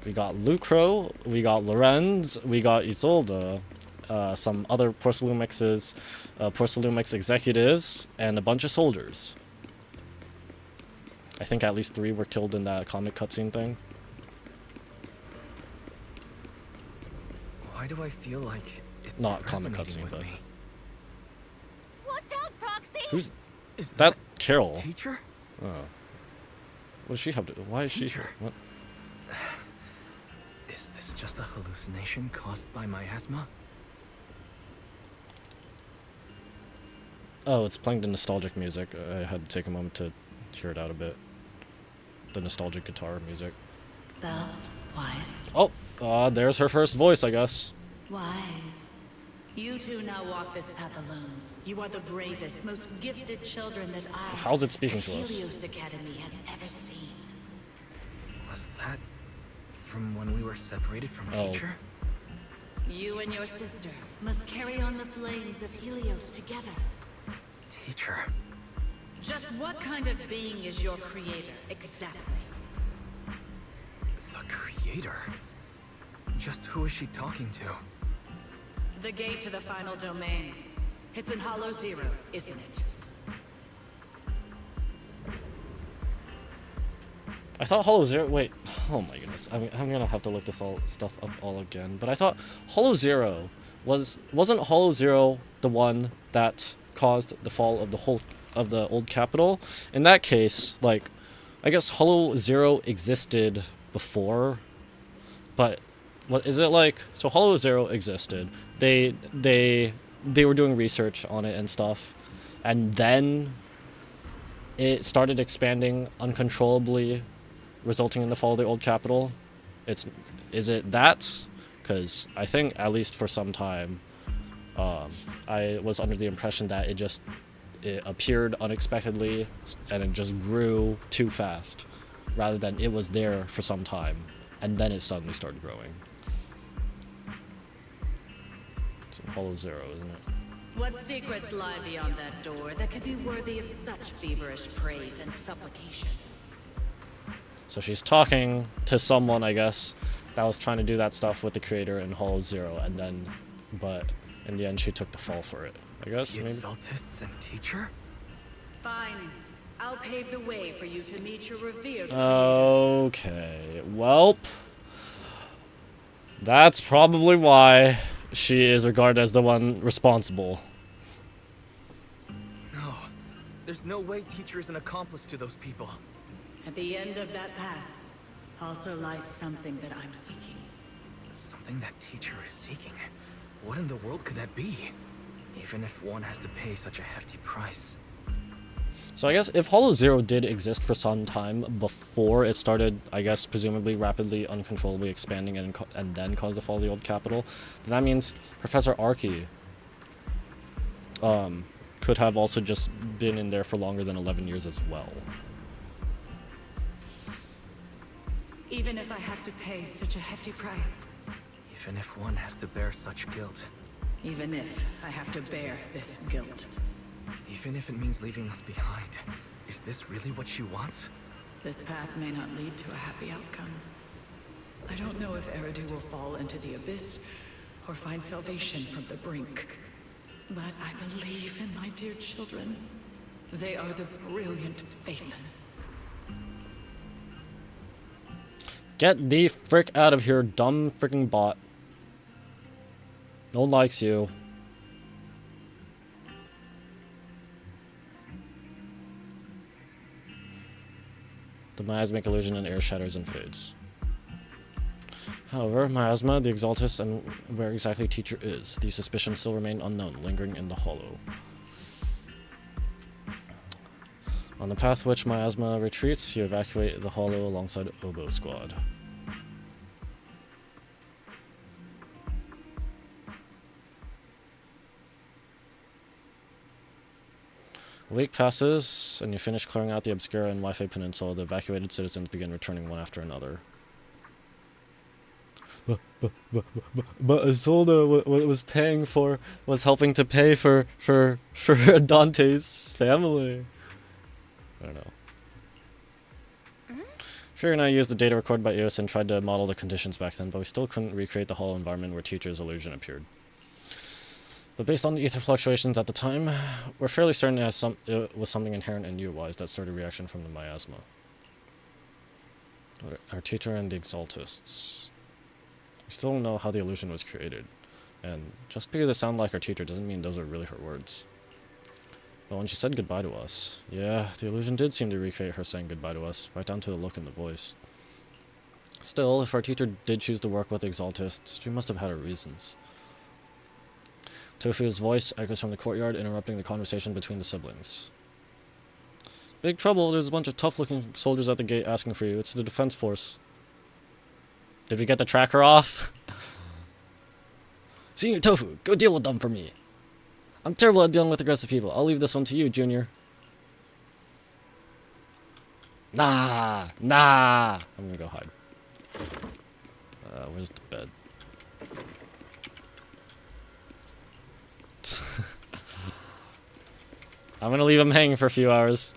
We got Lucro, we got Lorenz, we got Isolde, some other Porcelumix executives, and a bunch of soldiers. I think at least 3 were killed in that comic cutscene thing. Why do I feel like it's not comic resonating cutscene, with but me? Watch out, Proxy! Who's Is that? Carol. Teacher? Oh. What does she have to? Why is she? What? Is this just a hallucination caused by miasma? Oh, it's playing the nostalgic music. I had to take a moment to hear it out a bit. The nostalgic guitar music. Belle, Wise. Oh, there's her first voice, I guess. Wise. You two now walk this path alone. You are the bravest, most gifted children that How's it speaking to us? Helios Academy has ever seen. Was that from when we were separated from Oh. teacher? You and your sister must carry on the flames of Helios together. Teacher. Just what kind of being is your creator, exactly? The creator? Just who is she talking to? The gate to the final domain. It's in Hollow Zero, isn't it? I thought Hollow Zero. Wait. Oh my goodness. I'm gonna have to look this stuff up all again. But I thought Hollow Zero wasn't Hollow Zero the one that caused the fall of the old capital? In that case, like, I guess Hollow Zero existed before, but what is it like? So Hollow Zero existed. They were doing research on it and stuff, and then it started expanding uncontrollably, resulting in the fall of the old capital. Is it that, because I think at least for some time, I was under the impression that it appeared unexpectedly and it just grew too fast, rather than it was there for some time and then it suddenly started growing. It's Hollow Zero, isn't it? What secrets lie beyond that door that could be worthy of such feverish praise and supplication? So she's talking to someone, I guess, that was trying to do that stuff with the creator in Hollow Zero, and then, but in the end she took the fall for it, I guess. The maybe? Exaltists and teacher? Fine. I'll pave the way for you to meet your revered Okay, welp. That's probably why she is regarded as the one responsible. No. There's no way teacher is an accomplice to those people. At the end of that path also lies something that I'm seeking. Something that teacher is seeking? What in the world could that be? Even if one has to pay such a hefty price. So I guess if Hollow Zero did exist for some time before it started, I guess, presumably rapidly, uncontrollably expanding and then caused the fall of the old capital, then that means Professor Archie could have also just been in there for longer than 11 years as well. Even if I have to pay such a hefty price. Even if one has to bear such guilt. Even if I have to bear this guilt. Even if it means leaving us behind. Is this really what she wants? This path may not lead to a happy outcome. I don't know if Eridu will fall into the abyss or find salvation from the brink. But I believe in my dear children. They are the brilliant Phaethon. Get the frick out of here, dumb freaking bot. No one likes you. The miasmic illusion in air shatters and fades. However, miasma, the Exaltus, and where exactly teacher is, these suspicions still remain unknown, lingering in the hollow. On the path which miasma retreats, you evacuate the hollow alongside Oboe Squad. A week passes, and you finish clearing out the Obscura and Wi-Fi Peninsula. The evacuated citizens begin returning one after another. But Isolde was paying for, was helping to pay for Dante's family. I don't know. Fury and I used the data recorded by EOS and tried to model the conditions back then, but we still couldn't recreate the hollow environment where teacher's illusion appeared. But based on the ether fluctuations at the time, we're fairly certain it was something inherent in U-Wise that started a reaction from the miasma. Our teacher and the Exaltists. We still don't know how the illusion was created, and just because it sounded like our teacher doesn't mean those are really her words. But when she said goodbye to us, yeah, the illusion did seem to recreate her saying goodbye to us, right down to the look in the voice. Still, if our teacher did choose to work with the Exaltists, she must have had her reasons. Tofu's voice echoes from the courtyard, interrupting the conversation between the siblings. Big trouble, there's a bunch of tough-looking soldiers at the gate asking for you. It's the defense force. Did we get the tracker off? Senior Tofu, go deal with them for me. I'm terrible at dealing with aggressive people. I'll leave this one to you, Junior. Nah. I'm gonna go hide. Where's the bed? I'm gonna leave him hanging for a few hours.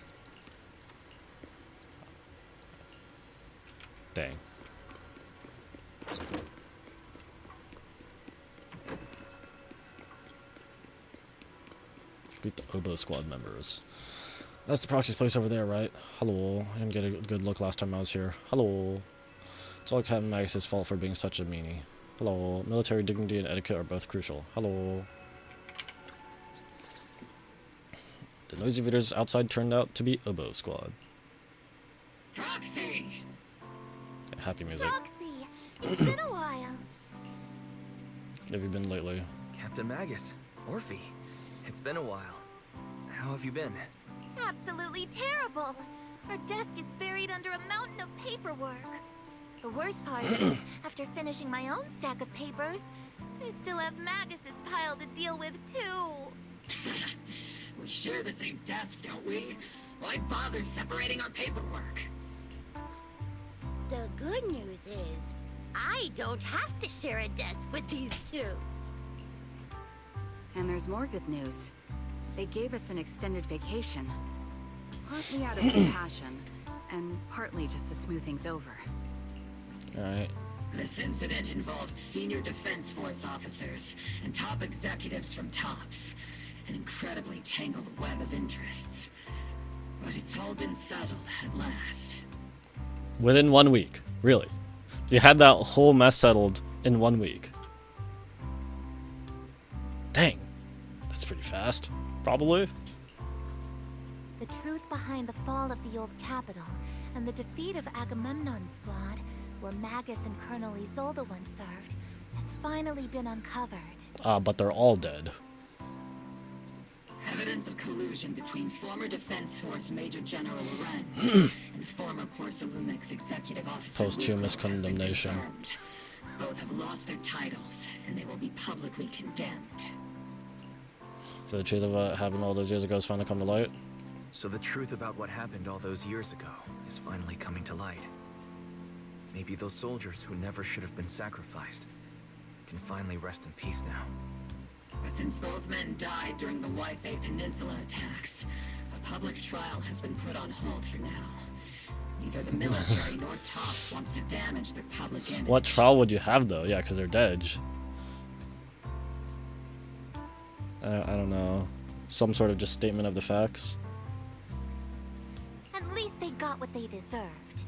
Dang. Beat the Oboe Squad members. That's the proxy's place over there, right? Hello. I didn't get a good look last time I was here. Hello. It's all Captain Magus' fault for being such a meanie. Hello. Military dignity and etiquette are both crucial. Hello. The noisy visitors outside turned out to be Oboe Squad. Roxy! Yeah, happy music. Roxy, it's been a while. Have you been lately? Captain Magus, Orphe, it's been a while. How have you been? Absolutely terrible. Our desk is buried under a mountain of paperwork. The worst part is, after after finishing my own stack of papers. I still have Magus's pile to deal with, too. We share the same desk, don't we? Why bother separating our paperwork? The good news is, I don't have to share a desk with these two. And there's more good news. They gave us an extended vacation. Partly out of compassion, and partly just to smooth things over. Alright. This incident involved senior defense force officers and top executives from TOPS. An incredibly tangled web of interests. But it's all been settled at last. Within 1 week. Really. You had that whole mess settled in 1 week. Dang. That's pretty fast. Probably. The truth behind the fall of the old capital and the defeat of Agamemnon's squad, where Magus and Colonel Isolde once served, has finally been uncovered. But they're all dead. Evidence of collusion between former Defense Force Major General Lorenz and former Porcelumex Executive Officer Posthumous Luco has been condemnation. confirmed. Both have lost their titles, and they will be publicly condemned. So the truth of what happened all those years ago has finally come to light? So the truth about what happened all those years ago is finally coming to light. Maybe those soldiers who never should have been sacrificed can finally rest in peace now. But since both men died during the Waifei Peninsula attacks, a public trial has been put on hold for now. Neither the military nor TOPS wants to damage their public image. What trial would you have, though? Yeah, because they're dead. I don't know. Some sort of just statement of the facts. At least they got what they deserved.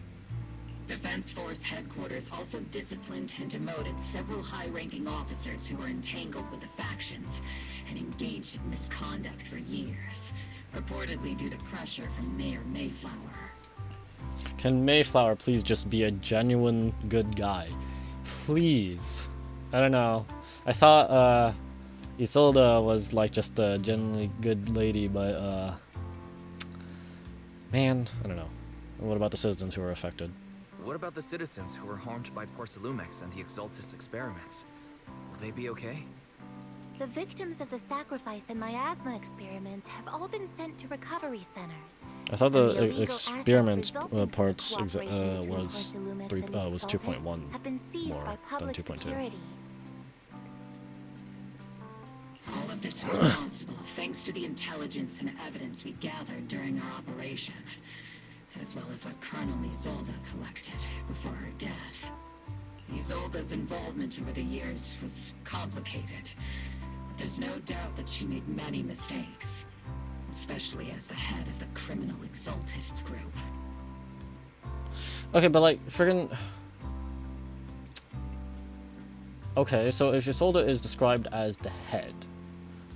Defense Force headquarters also disciplined and demoted several high-ranking officers who were entangled with the factions and engaged in misconduct for years, reportedly due to pressure from Mayor Mayflower. Can Mayflower please just be a genuine good guy? Please. I don't know. I thought Isolde was like just a genuinely good lady, but man, I don't know. What about the citizens who were affected? What about the citizens who were harmed by Porcelumex and the Exaltus experiments? Will they be okay? The victims of the sacrifice and miasma experiments have all been sent to recovery centers. I thought And the illegal experiments assets resulting from the parts cooperation between was Porcelumex and the was Exaltus 2.1 have been seized more by than public 2.2. security. All of this was possible thanks to the intelligence and evidence we gathered during our operation, as well as what Colonel Isolde collected before her death. Isolde's involvement over the years was complicated, but there's no doubt that she made many mistakes, especially as the head of the criminal Exaltists group. Okay, but like, friggin'... Okay, so if Isolde is described as the head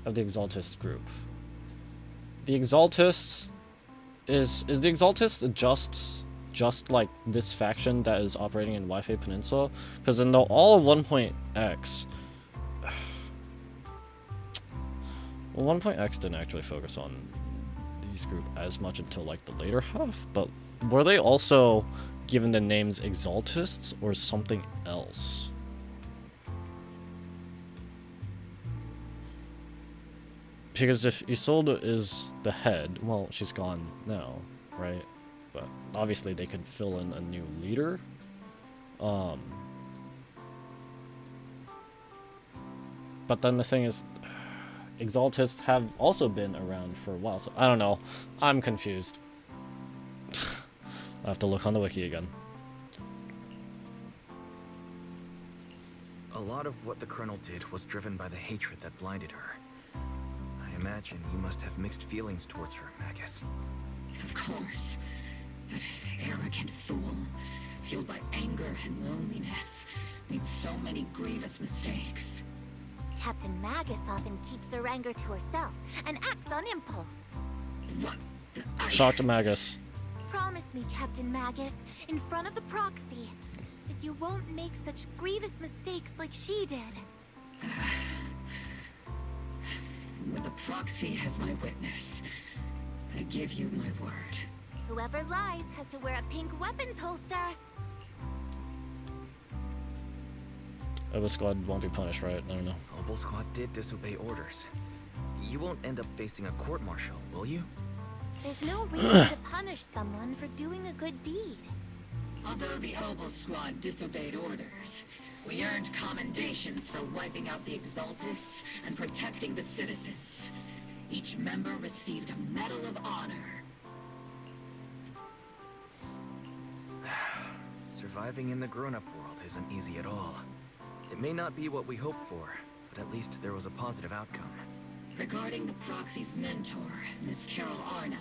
of the Exaltist group, the Exaltists... Is the Exaltist just like this faction that is operating in Waifei Peninsula? Because in the all of 1.x... Well, 1.x didn't actually focus on these group as much until like the later half, but were they also given the names Exaltists or something else? Because if Isolde is the head, well, she's gone now, right? But obviously they could fill in a new leader. But then the thing is, Exaltists have also been around for a while, so I don't know. I'm confused. I'll have to look on the wiki again. A lot of what the Colonel did was driven by the hatred that blinded her. I imagine you must have mixed feelings towards her, Magus. Of course. That arrogant fool, fueled by anger and loneliness, made so many grievous mistakes. Captain Magus often keeps her anger to herself and acts on impulse. What? Shocked Magus. Promise me, Captain Magus, in front of the proxy, that you won't make such grievous mistakes like she did. With the proxy as my witness, I give you my word. Whoever lies has to wear a pink weapons holster. Oba Squad won't be punished, right? I don't know. Obel Squad did disobey orders. You won't end up facing a court-martial, will you? There's no reason to punish someone for doing a good deed. Although the Obel Squad disobeyed orders, we earned commendations for wiping out the Exaltists and protecting the citizens. Each member received a Medal of Honor. Surviving in the grown-up world isn't easy at all. It may not be what we hoped for, but at least there was a positive outcome. Regarding the Proxy's mentor, Miss Carol Arna,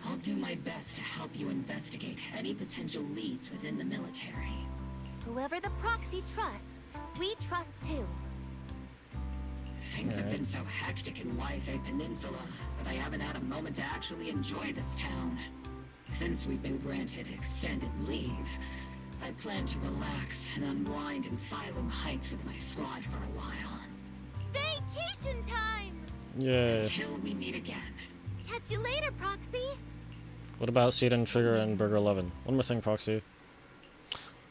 I'll do my best to help you investigate any potential leads within the military. Whoever the Proxy trusts, we trust too. Things have been so hectic in Yidhari Peninsula that I haven't had a moment to actually enjoy this town. Since we've been granted extended leave, I plan to relax and unwind in Phylum Heights with my squad for a while. Vacation time! Yeah. Until we meet again. Catch you later, Proxy. What about Seed and Trigger and Burger 11? One more thing, Proxy.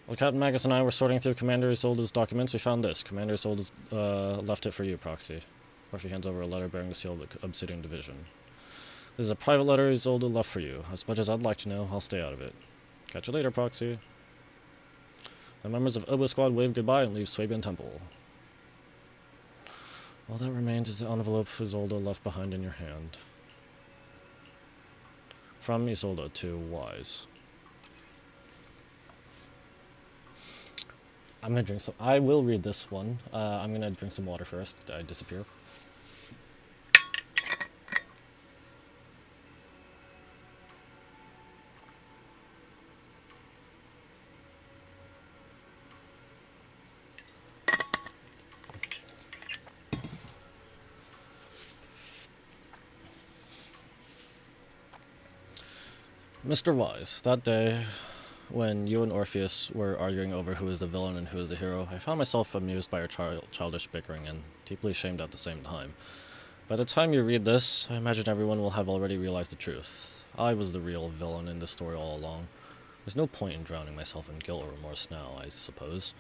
While Captain Magus and I were sorting through Commander Isolde's documents, we found this. Commander Isolde's left it for you, Proxy. Proxy hands over a letter bearing the seal of the Obsidian Division. This is a private letter Isolde left for you. As much as I'd like to know, I'll stay out of it. Catch you later, Proxy. The members of Oba Squad wave goodbye and leave Swabian Temple. All that remains is the envelope Isolde left behind in your hand. From Isolde to Wise. I'm gonna drink some. I will read this one. I'm gonna drink some water first. I disappear. Mr. Wise, that day, when you and Orpheus were arguing over who is the villain and who is the hero, I found myself amused by your childish bickering and deeply ashamed at the same time. By the time you read this, I imagine everyone will have already realized the truth. I was the real villain in this story all along. There's no point in drowning myself in guilt or remorse now, I suppose.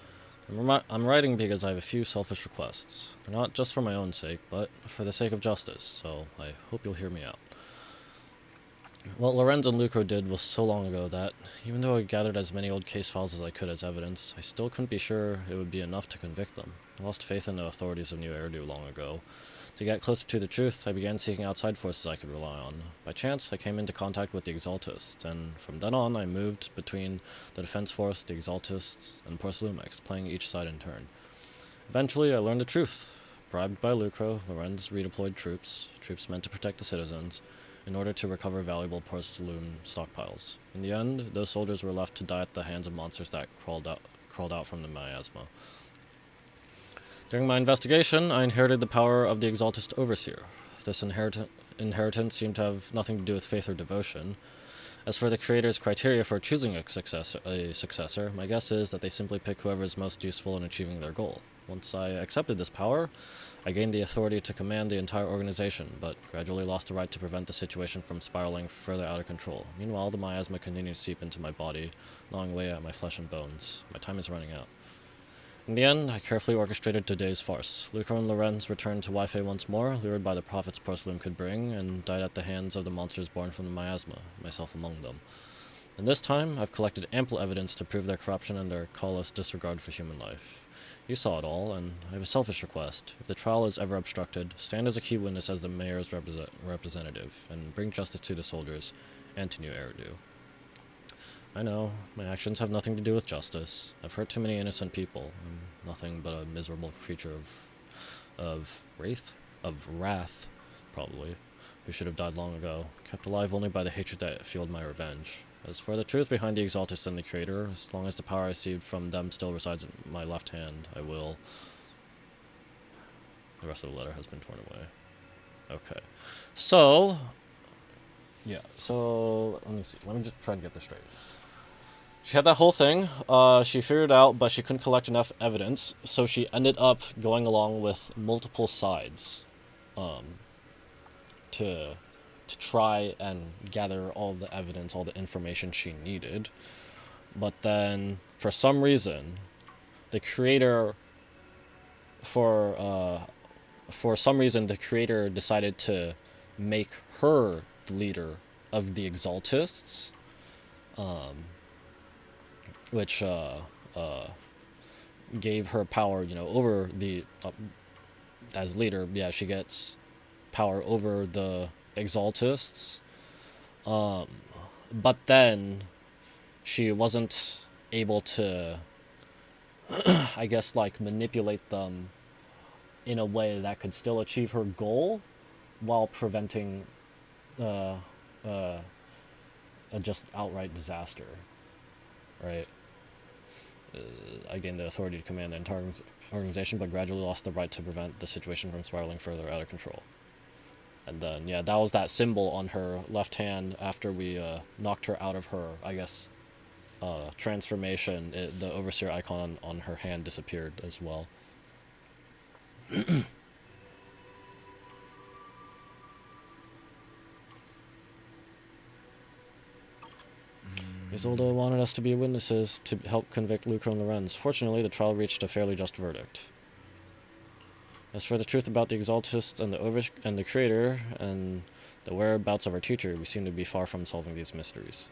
I'm writing because I have a few selfish requests. They're not just for my own sake, but for the sake of justice, so I hope you'll hear me out. What Lorenz and Lucro did was so long ago that, even though I gathered as many old case files as I could as evidence, I still couldn't be sure it would be enough to convict them. I lost faith in the authorities of New Eridu long ago. To get closer to the truth, I began seeking outside forces I could rely on. By chance, I came into contact with the Exaltists, and from then on I moved between the Defense Force, the Exaltists, and Porcelumex, playing each side in turn. Eventually, I learned the truth. Bribed by Lucro, Lorenz redeployed troops meant to protect the citizens, in order to recover valuable porcelain stockpiles. In the end, those soldiers were left to die at the hands of monsters that crawled out from the miasma. During my investigation, I inherited the power of the Exaltist Overseer. This inheritance seemed to have nothing to do with faith or devotion. As for the creator's criteria for choosing a successor, my guess is that they simply pick whoever is most useful in achieving their goal. Once I accepted this power, I gained the authority to command the entire organization, but gradually lost the right to prevent the situation from spiraling further out of control. Meanwhile, the miasma continued to seep into my body, gnawing away at my flesh and bones. My time is running out. In the end, I carefully orchestrated today's farce. Lucro and Lorenz returned to Yidhari much more, lured by the profits porcelain could bring, and died at the hands of the monsters born from the miasma, myself among them. And this time, I've collected ample evidence to prove their corruption and their callous disregard for human life. You saw it all, and I have a selfish request. If the trial is ever obstructed, stand as a key witness as the mayor's representative, and bring justice to the soldiers, and to New Eridu. I know, my actions have nothing to do with justice. I've hurt too many innocent people. I'm nothing but a miserable creature of wrath, probably, who should have died long ago, kept alive only by the hatred that fueled my revenge. As for the truth behind the Exaltists and the Creator, as long as the power I received from them still resides in my left hand, I will... The rest of the letter has been torn away. Okay. So... Yeah, so... Let me see. Let me just try and get this straight. She had that whole thing. She figured it out, but she couldn't collect enough evidence, so she ended up going along with multiple sides. To try and gather all the evidence, all the information she needed. But then, for some reason, the Creator for some reason the creator decided to make her the leader of the Exaltists, which gave her power, you know, over the as leader. Yeah, she gets power over the Exaltists. But then she wasn't able to, I guess, like, manipulate them in a way that could still achieve her goal while preventing a just outright disaster, right? I gained the authority to command the entire organization, but gradually lost the right to prevent the situation from spiraling further out of control. And then, yeah, that was that symbol on her left hand after we knocked her out of her, I guess, transformation. The overseer icon on her hand disappeared as well. Isolde wanted us to be witnesses to help convict Lucro and Lorenz. Fortunately, the trial reached a fairly just verdict. As for the truth about the Exaltists and the Creator and the whereabouts of our teacher, we seem to be far from solving these mysteries.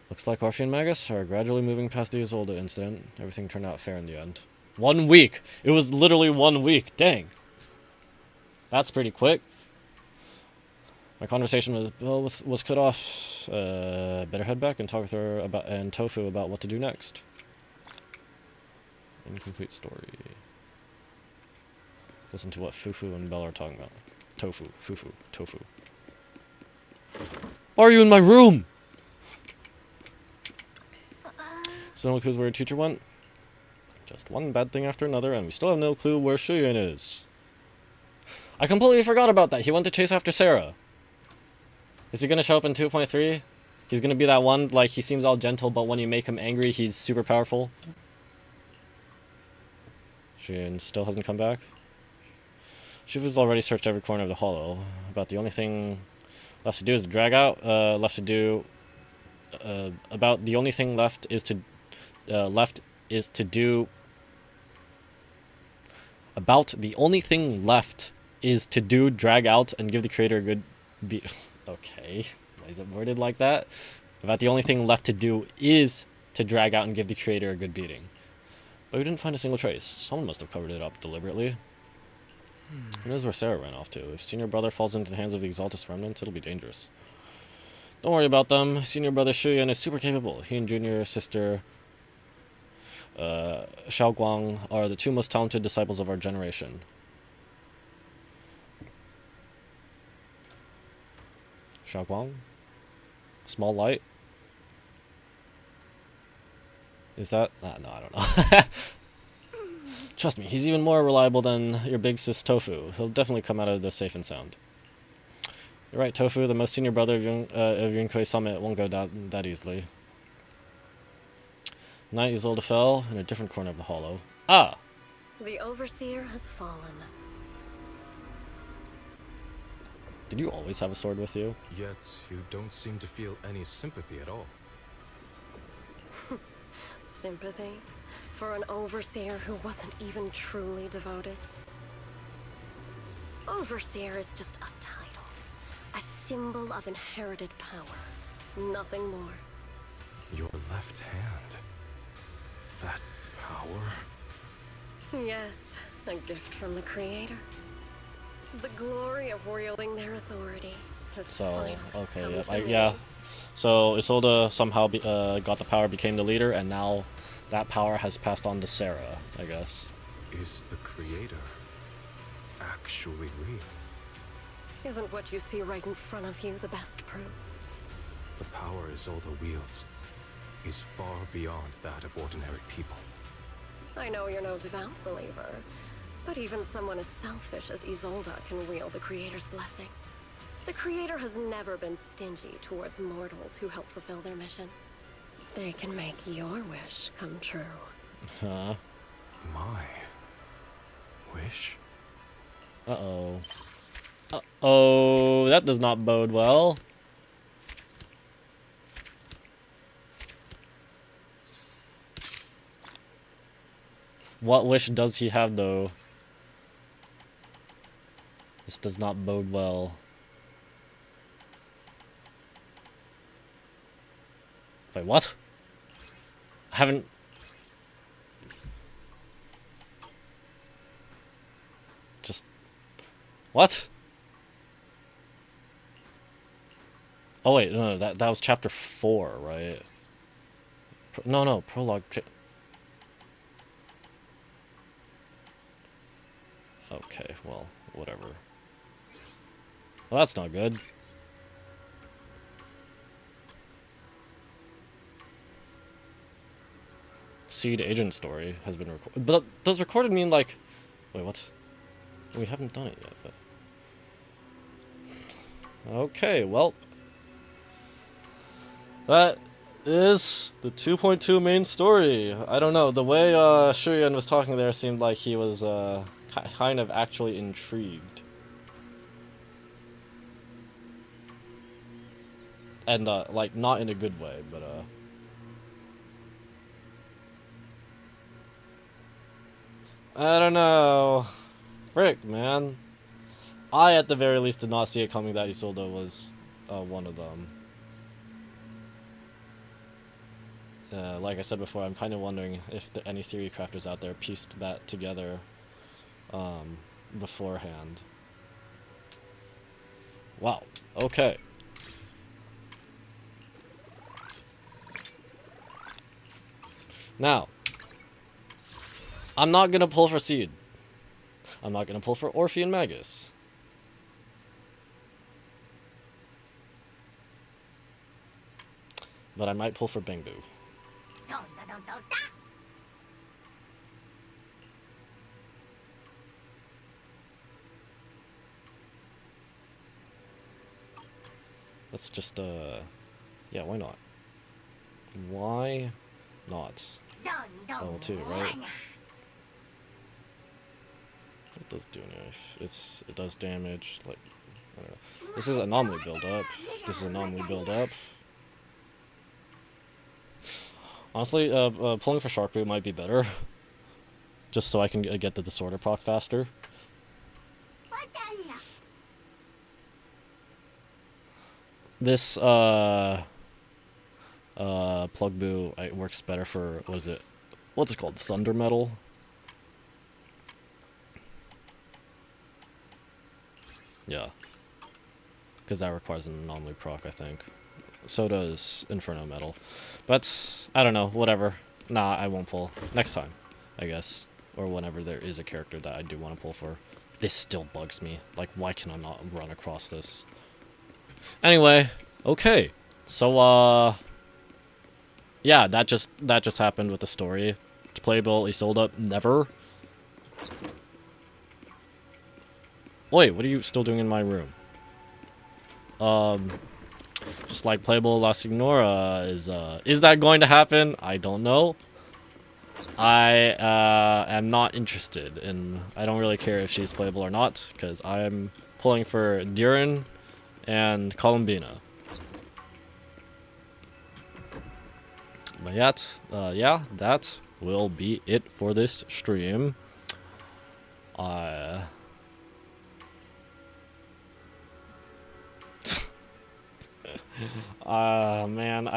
Looks like Orpheus and Magus are gradually moving past the Isolde incident. Everything turned out fair in the end. 1 week! It was literally 1 week. Dang. That's pretty quick. My conversation was cut off. Better head back and talk with her and Tofu about what to do next. Incomplete story. Let's listen to what Fufu and Bella are talking about. Tofu, Fufu, Tofu. Why are you in my room? So no clues where your teacher went? Just one bad thing after another, and we still have no clue where Shuyan is. I completely forgot about that. He went to chase after Sarah. Is he gonna show up in 2.3? He's gonna be that one, like, he seems all gentle, but when you make him angry, he's super powerful. Shuyan still hasn't come back. Shifu's already searched every corner of the hollow. About the only thing left to do is drag out. About the only thing left is to do. About the only thing left is to do drag out and give the creator a good beat. Okay, why is it worded like that? About the only thing left to do is to drag out and give the creator a good beating. But we didn't find a single trace. Someone must have covered it up deliberately. Who knows where Sarah ran off to? If Senior Brother falls into the hands of the Exaltus remnants, it'll be dangerous. Don't worry about them. Senior Brother Shuyan is super capable. He and Junior Sister Xiaoguang are the two most talented disciples of our generation. Xiaoguang? Small light? Is that? No, I don't know. Trust me, he's even more reliable than your big sis Tofu. He'll definitely come out of this safe and sound. You're right, Tofu. The most senior brother of Yunkai Summit won't go down that easily. Night Isolde fell in a different corner of the hollow. Ah! The Overseer has fallen. Did you always have a sword with you? Yet, you don't seem to feel any sympathy at all. Sympathy? For an Overseer who wasn't even truly devoted? Overseer is just a title. A symbol of inherited power. Nothing more. Your left hand. That power? Yes, a gift from the Creator. The glory of wielding their authority has finally come to me. Yeah. So Isolde somehow got the power, became the leader, and now that power has passed on to Sarah, I guess. Is the Creator actually real? Isn't what you see right in front of you the best proof? The power Isolde wields is far beyond that of ordinary people. I know you're no devout believer, but even someone as selfish as Isolde can wield the Creator's blessing. The Creator has never been stingy towards mortals who help fulfill their mission. They can make your wish come true. Huh? My wish? Uh-oh. Uh-oh, that does not bode well. What wish does he have, though? This does not bode well. Wait, what? I haven't... Just... What? Oh wait, no, that was chapter 4, right? No, prologue. Okay, well, whatever. Well, that's not good. Seed agent story has been recorded. But does recorded mean like... Wait, what? We haven't done it yet, but... Okay, well... That is the 2.2 main story. I don't know, the way Shurian was talking there seemed like he was kind of actually intrigued. And like, not in a good way, but I don't know. Frick, man. I, at the very least, did not see it coming that Isolde was one of them. Like I said before, I'm kind of wondering if any theory crafters out there pieced that together beforehand. Wow. Okay. Now, I'm not gonna pull for Seed. I'm not gonna pull for Orphe and Magus. But I might pull for Bangbu. Let's just, yeah, why not? Why not? Level 2, right? What does do knife? It does damage, like, I don't know. This is anomaly build up. This is anomaly build up. Honestly, pulling for Shark Boot might be better. Just so I can get the disorder proc faster. This, Plug Boo, it works better for, what's it called? Thunder Metal? Yeah. Because that requires an anomaly proc, I think. So does Inferno Metal. But, I don't know, whatever. Nah, I won't pull. Next time, I guess. Or whenever there is a character that I do want to pull for. This still bugs me. Like, why can I not run across this? Anyway, okay. So, yeah, that just happened with the story. Playable Isolde, never. Wait, what are you still doing in my room? Just like playable La Signora is that going to happen? I don't know. I am not interested in. I don't really care if she's playable or not, because I'm pulling for Diren and Columbina. But yet, yeah, that will be it for this stream. Man,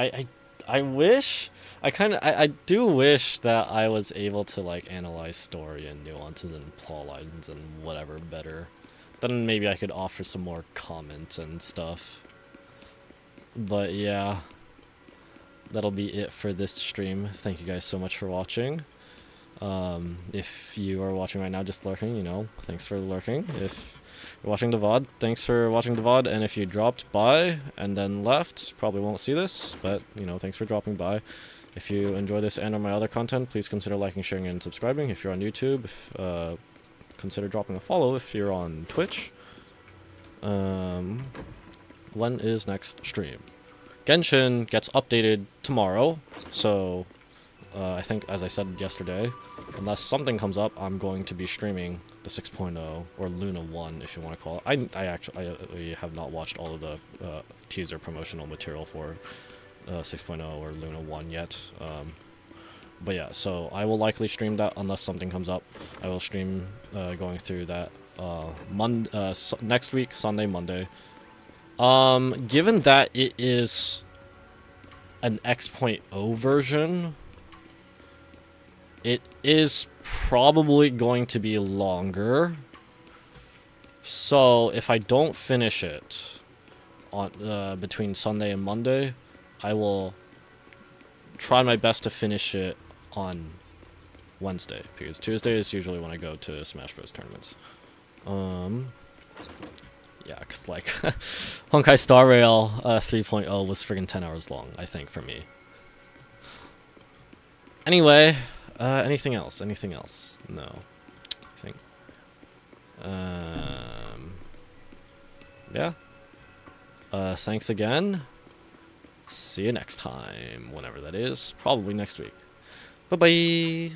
I wish, I do wish that I was able to, like, analyze story and nuances and plot lines and whatever better. Then maybe I could offer some more comments and stuff. But yeah, that'll be it for this stream. Thank you guys so much for watching. If you are watching right now just lurking, you know, thanks for lurking. If you're watching the VOD, thanks for watching the VOD, and if you dropped by and then left, probably won't see this, but, you know, thanks for dropping by. If you enjoy this and or my other content, please consider liking, sharing, and subscribing. If you're on YouTube, consider dropping a follow if you're on Twitch. When is next stream? Genshin gets updated tomorrow, so I think, as I said yesterday, unless something comes up, I'm going to be streaming the 6.0, or Luna 1, if you want to call it. I actually have not watched all of the teaser promotional material for 6.0 or Luna 1 yet. But yeah, so I will likely stream that unless something comes up. I will stream going through that next week, Sunday, Monday. Given that it is an X.0 version, it is probably going to be longer. So if I don't finish it on between Sunday and Monday, I will try my best to finish it on Wednesday, because Tuesday is usually when I go to Smash Bros tournaments. Yeah, because like Honkai Star Rail 3.0 was friggin' 10 hours long, I think, for me. Anyway, anything else? Anything else? No. I think. Yeah. Thanks again. See you next time, whenever that is. Probably next week. Bye-bye.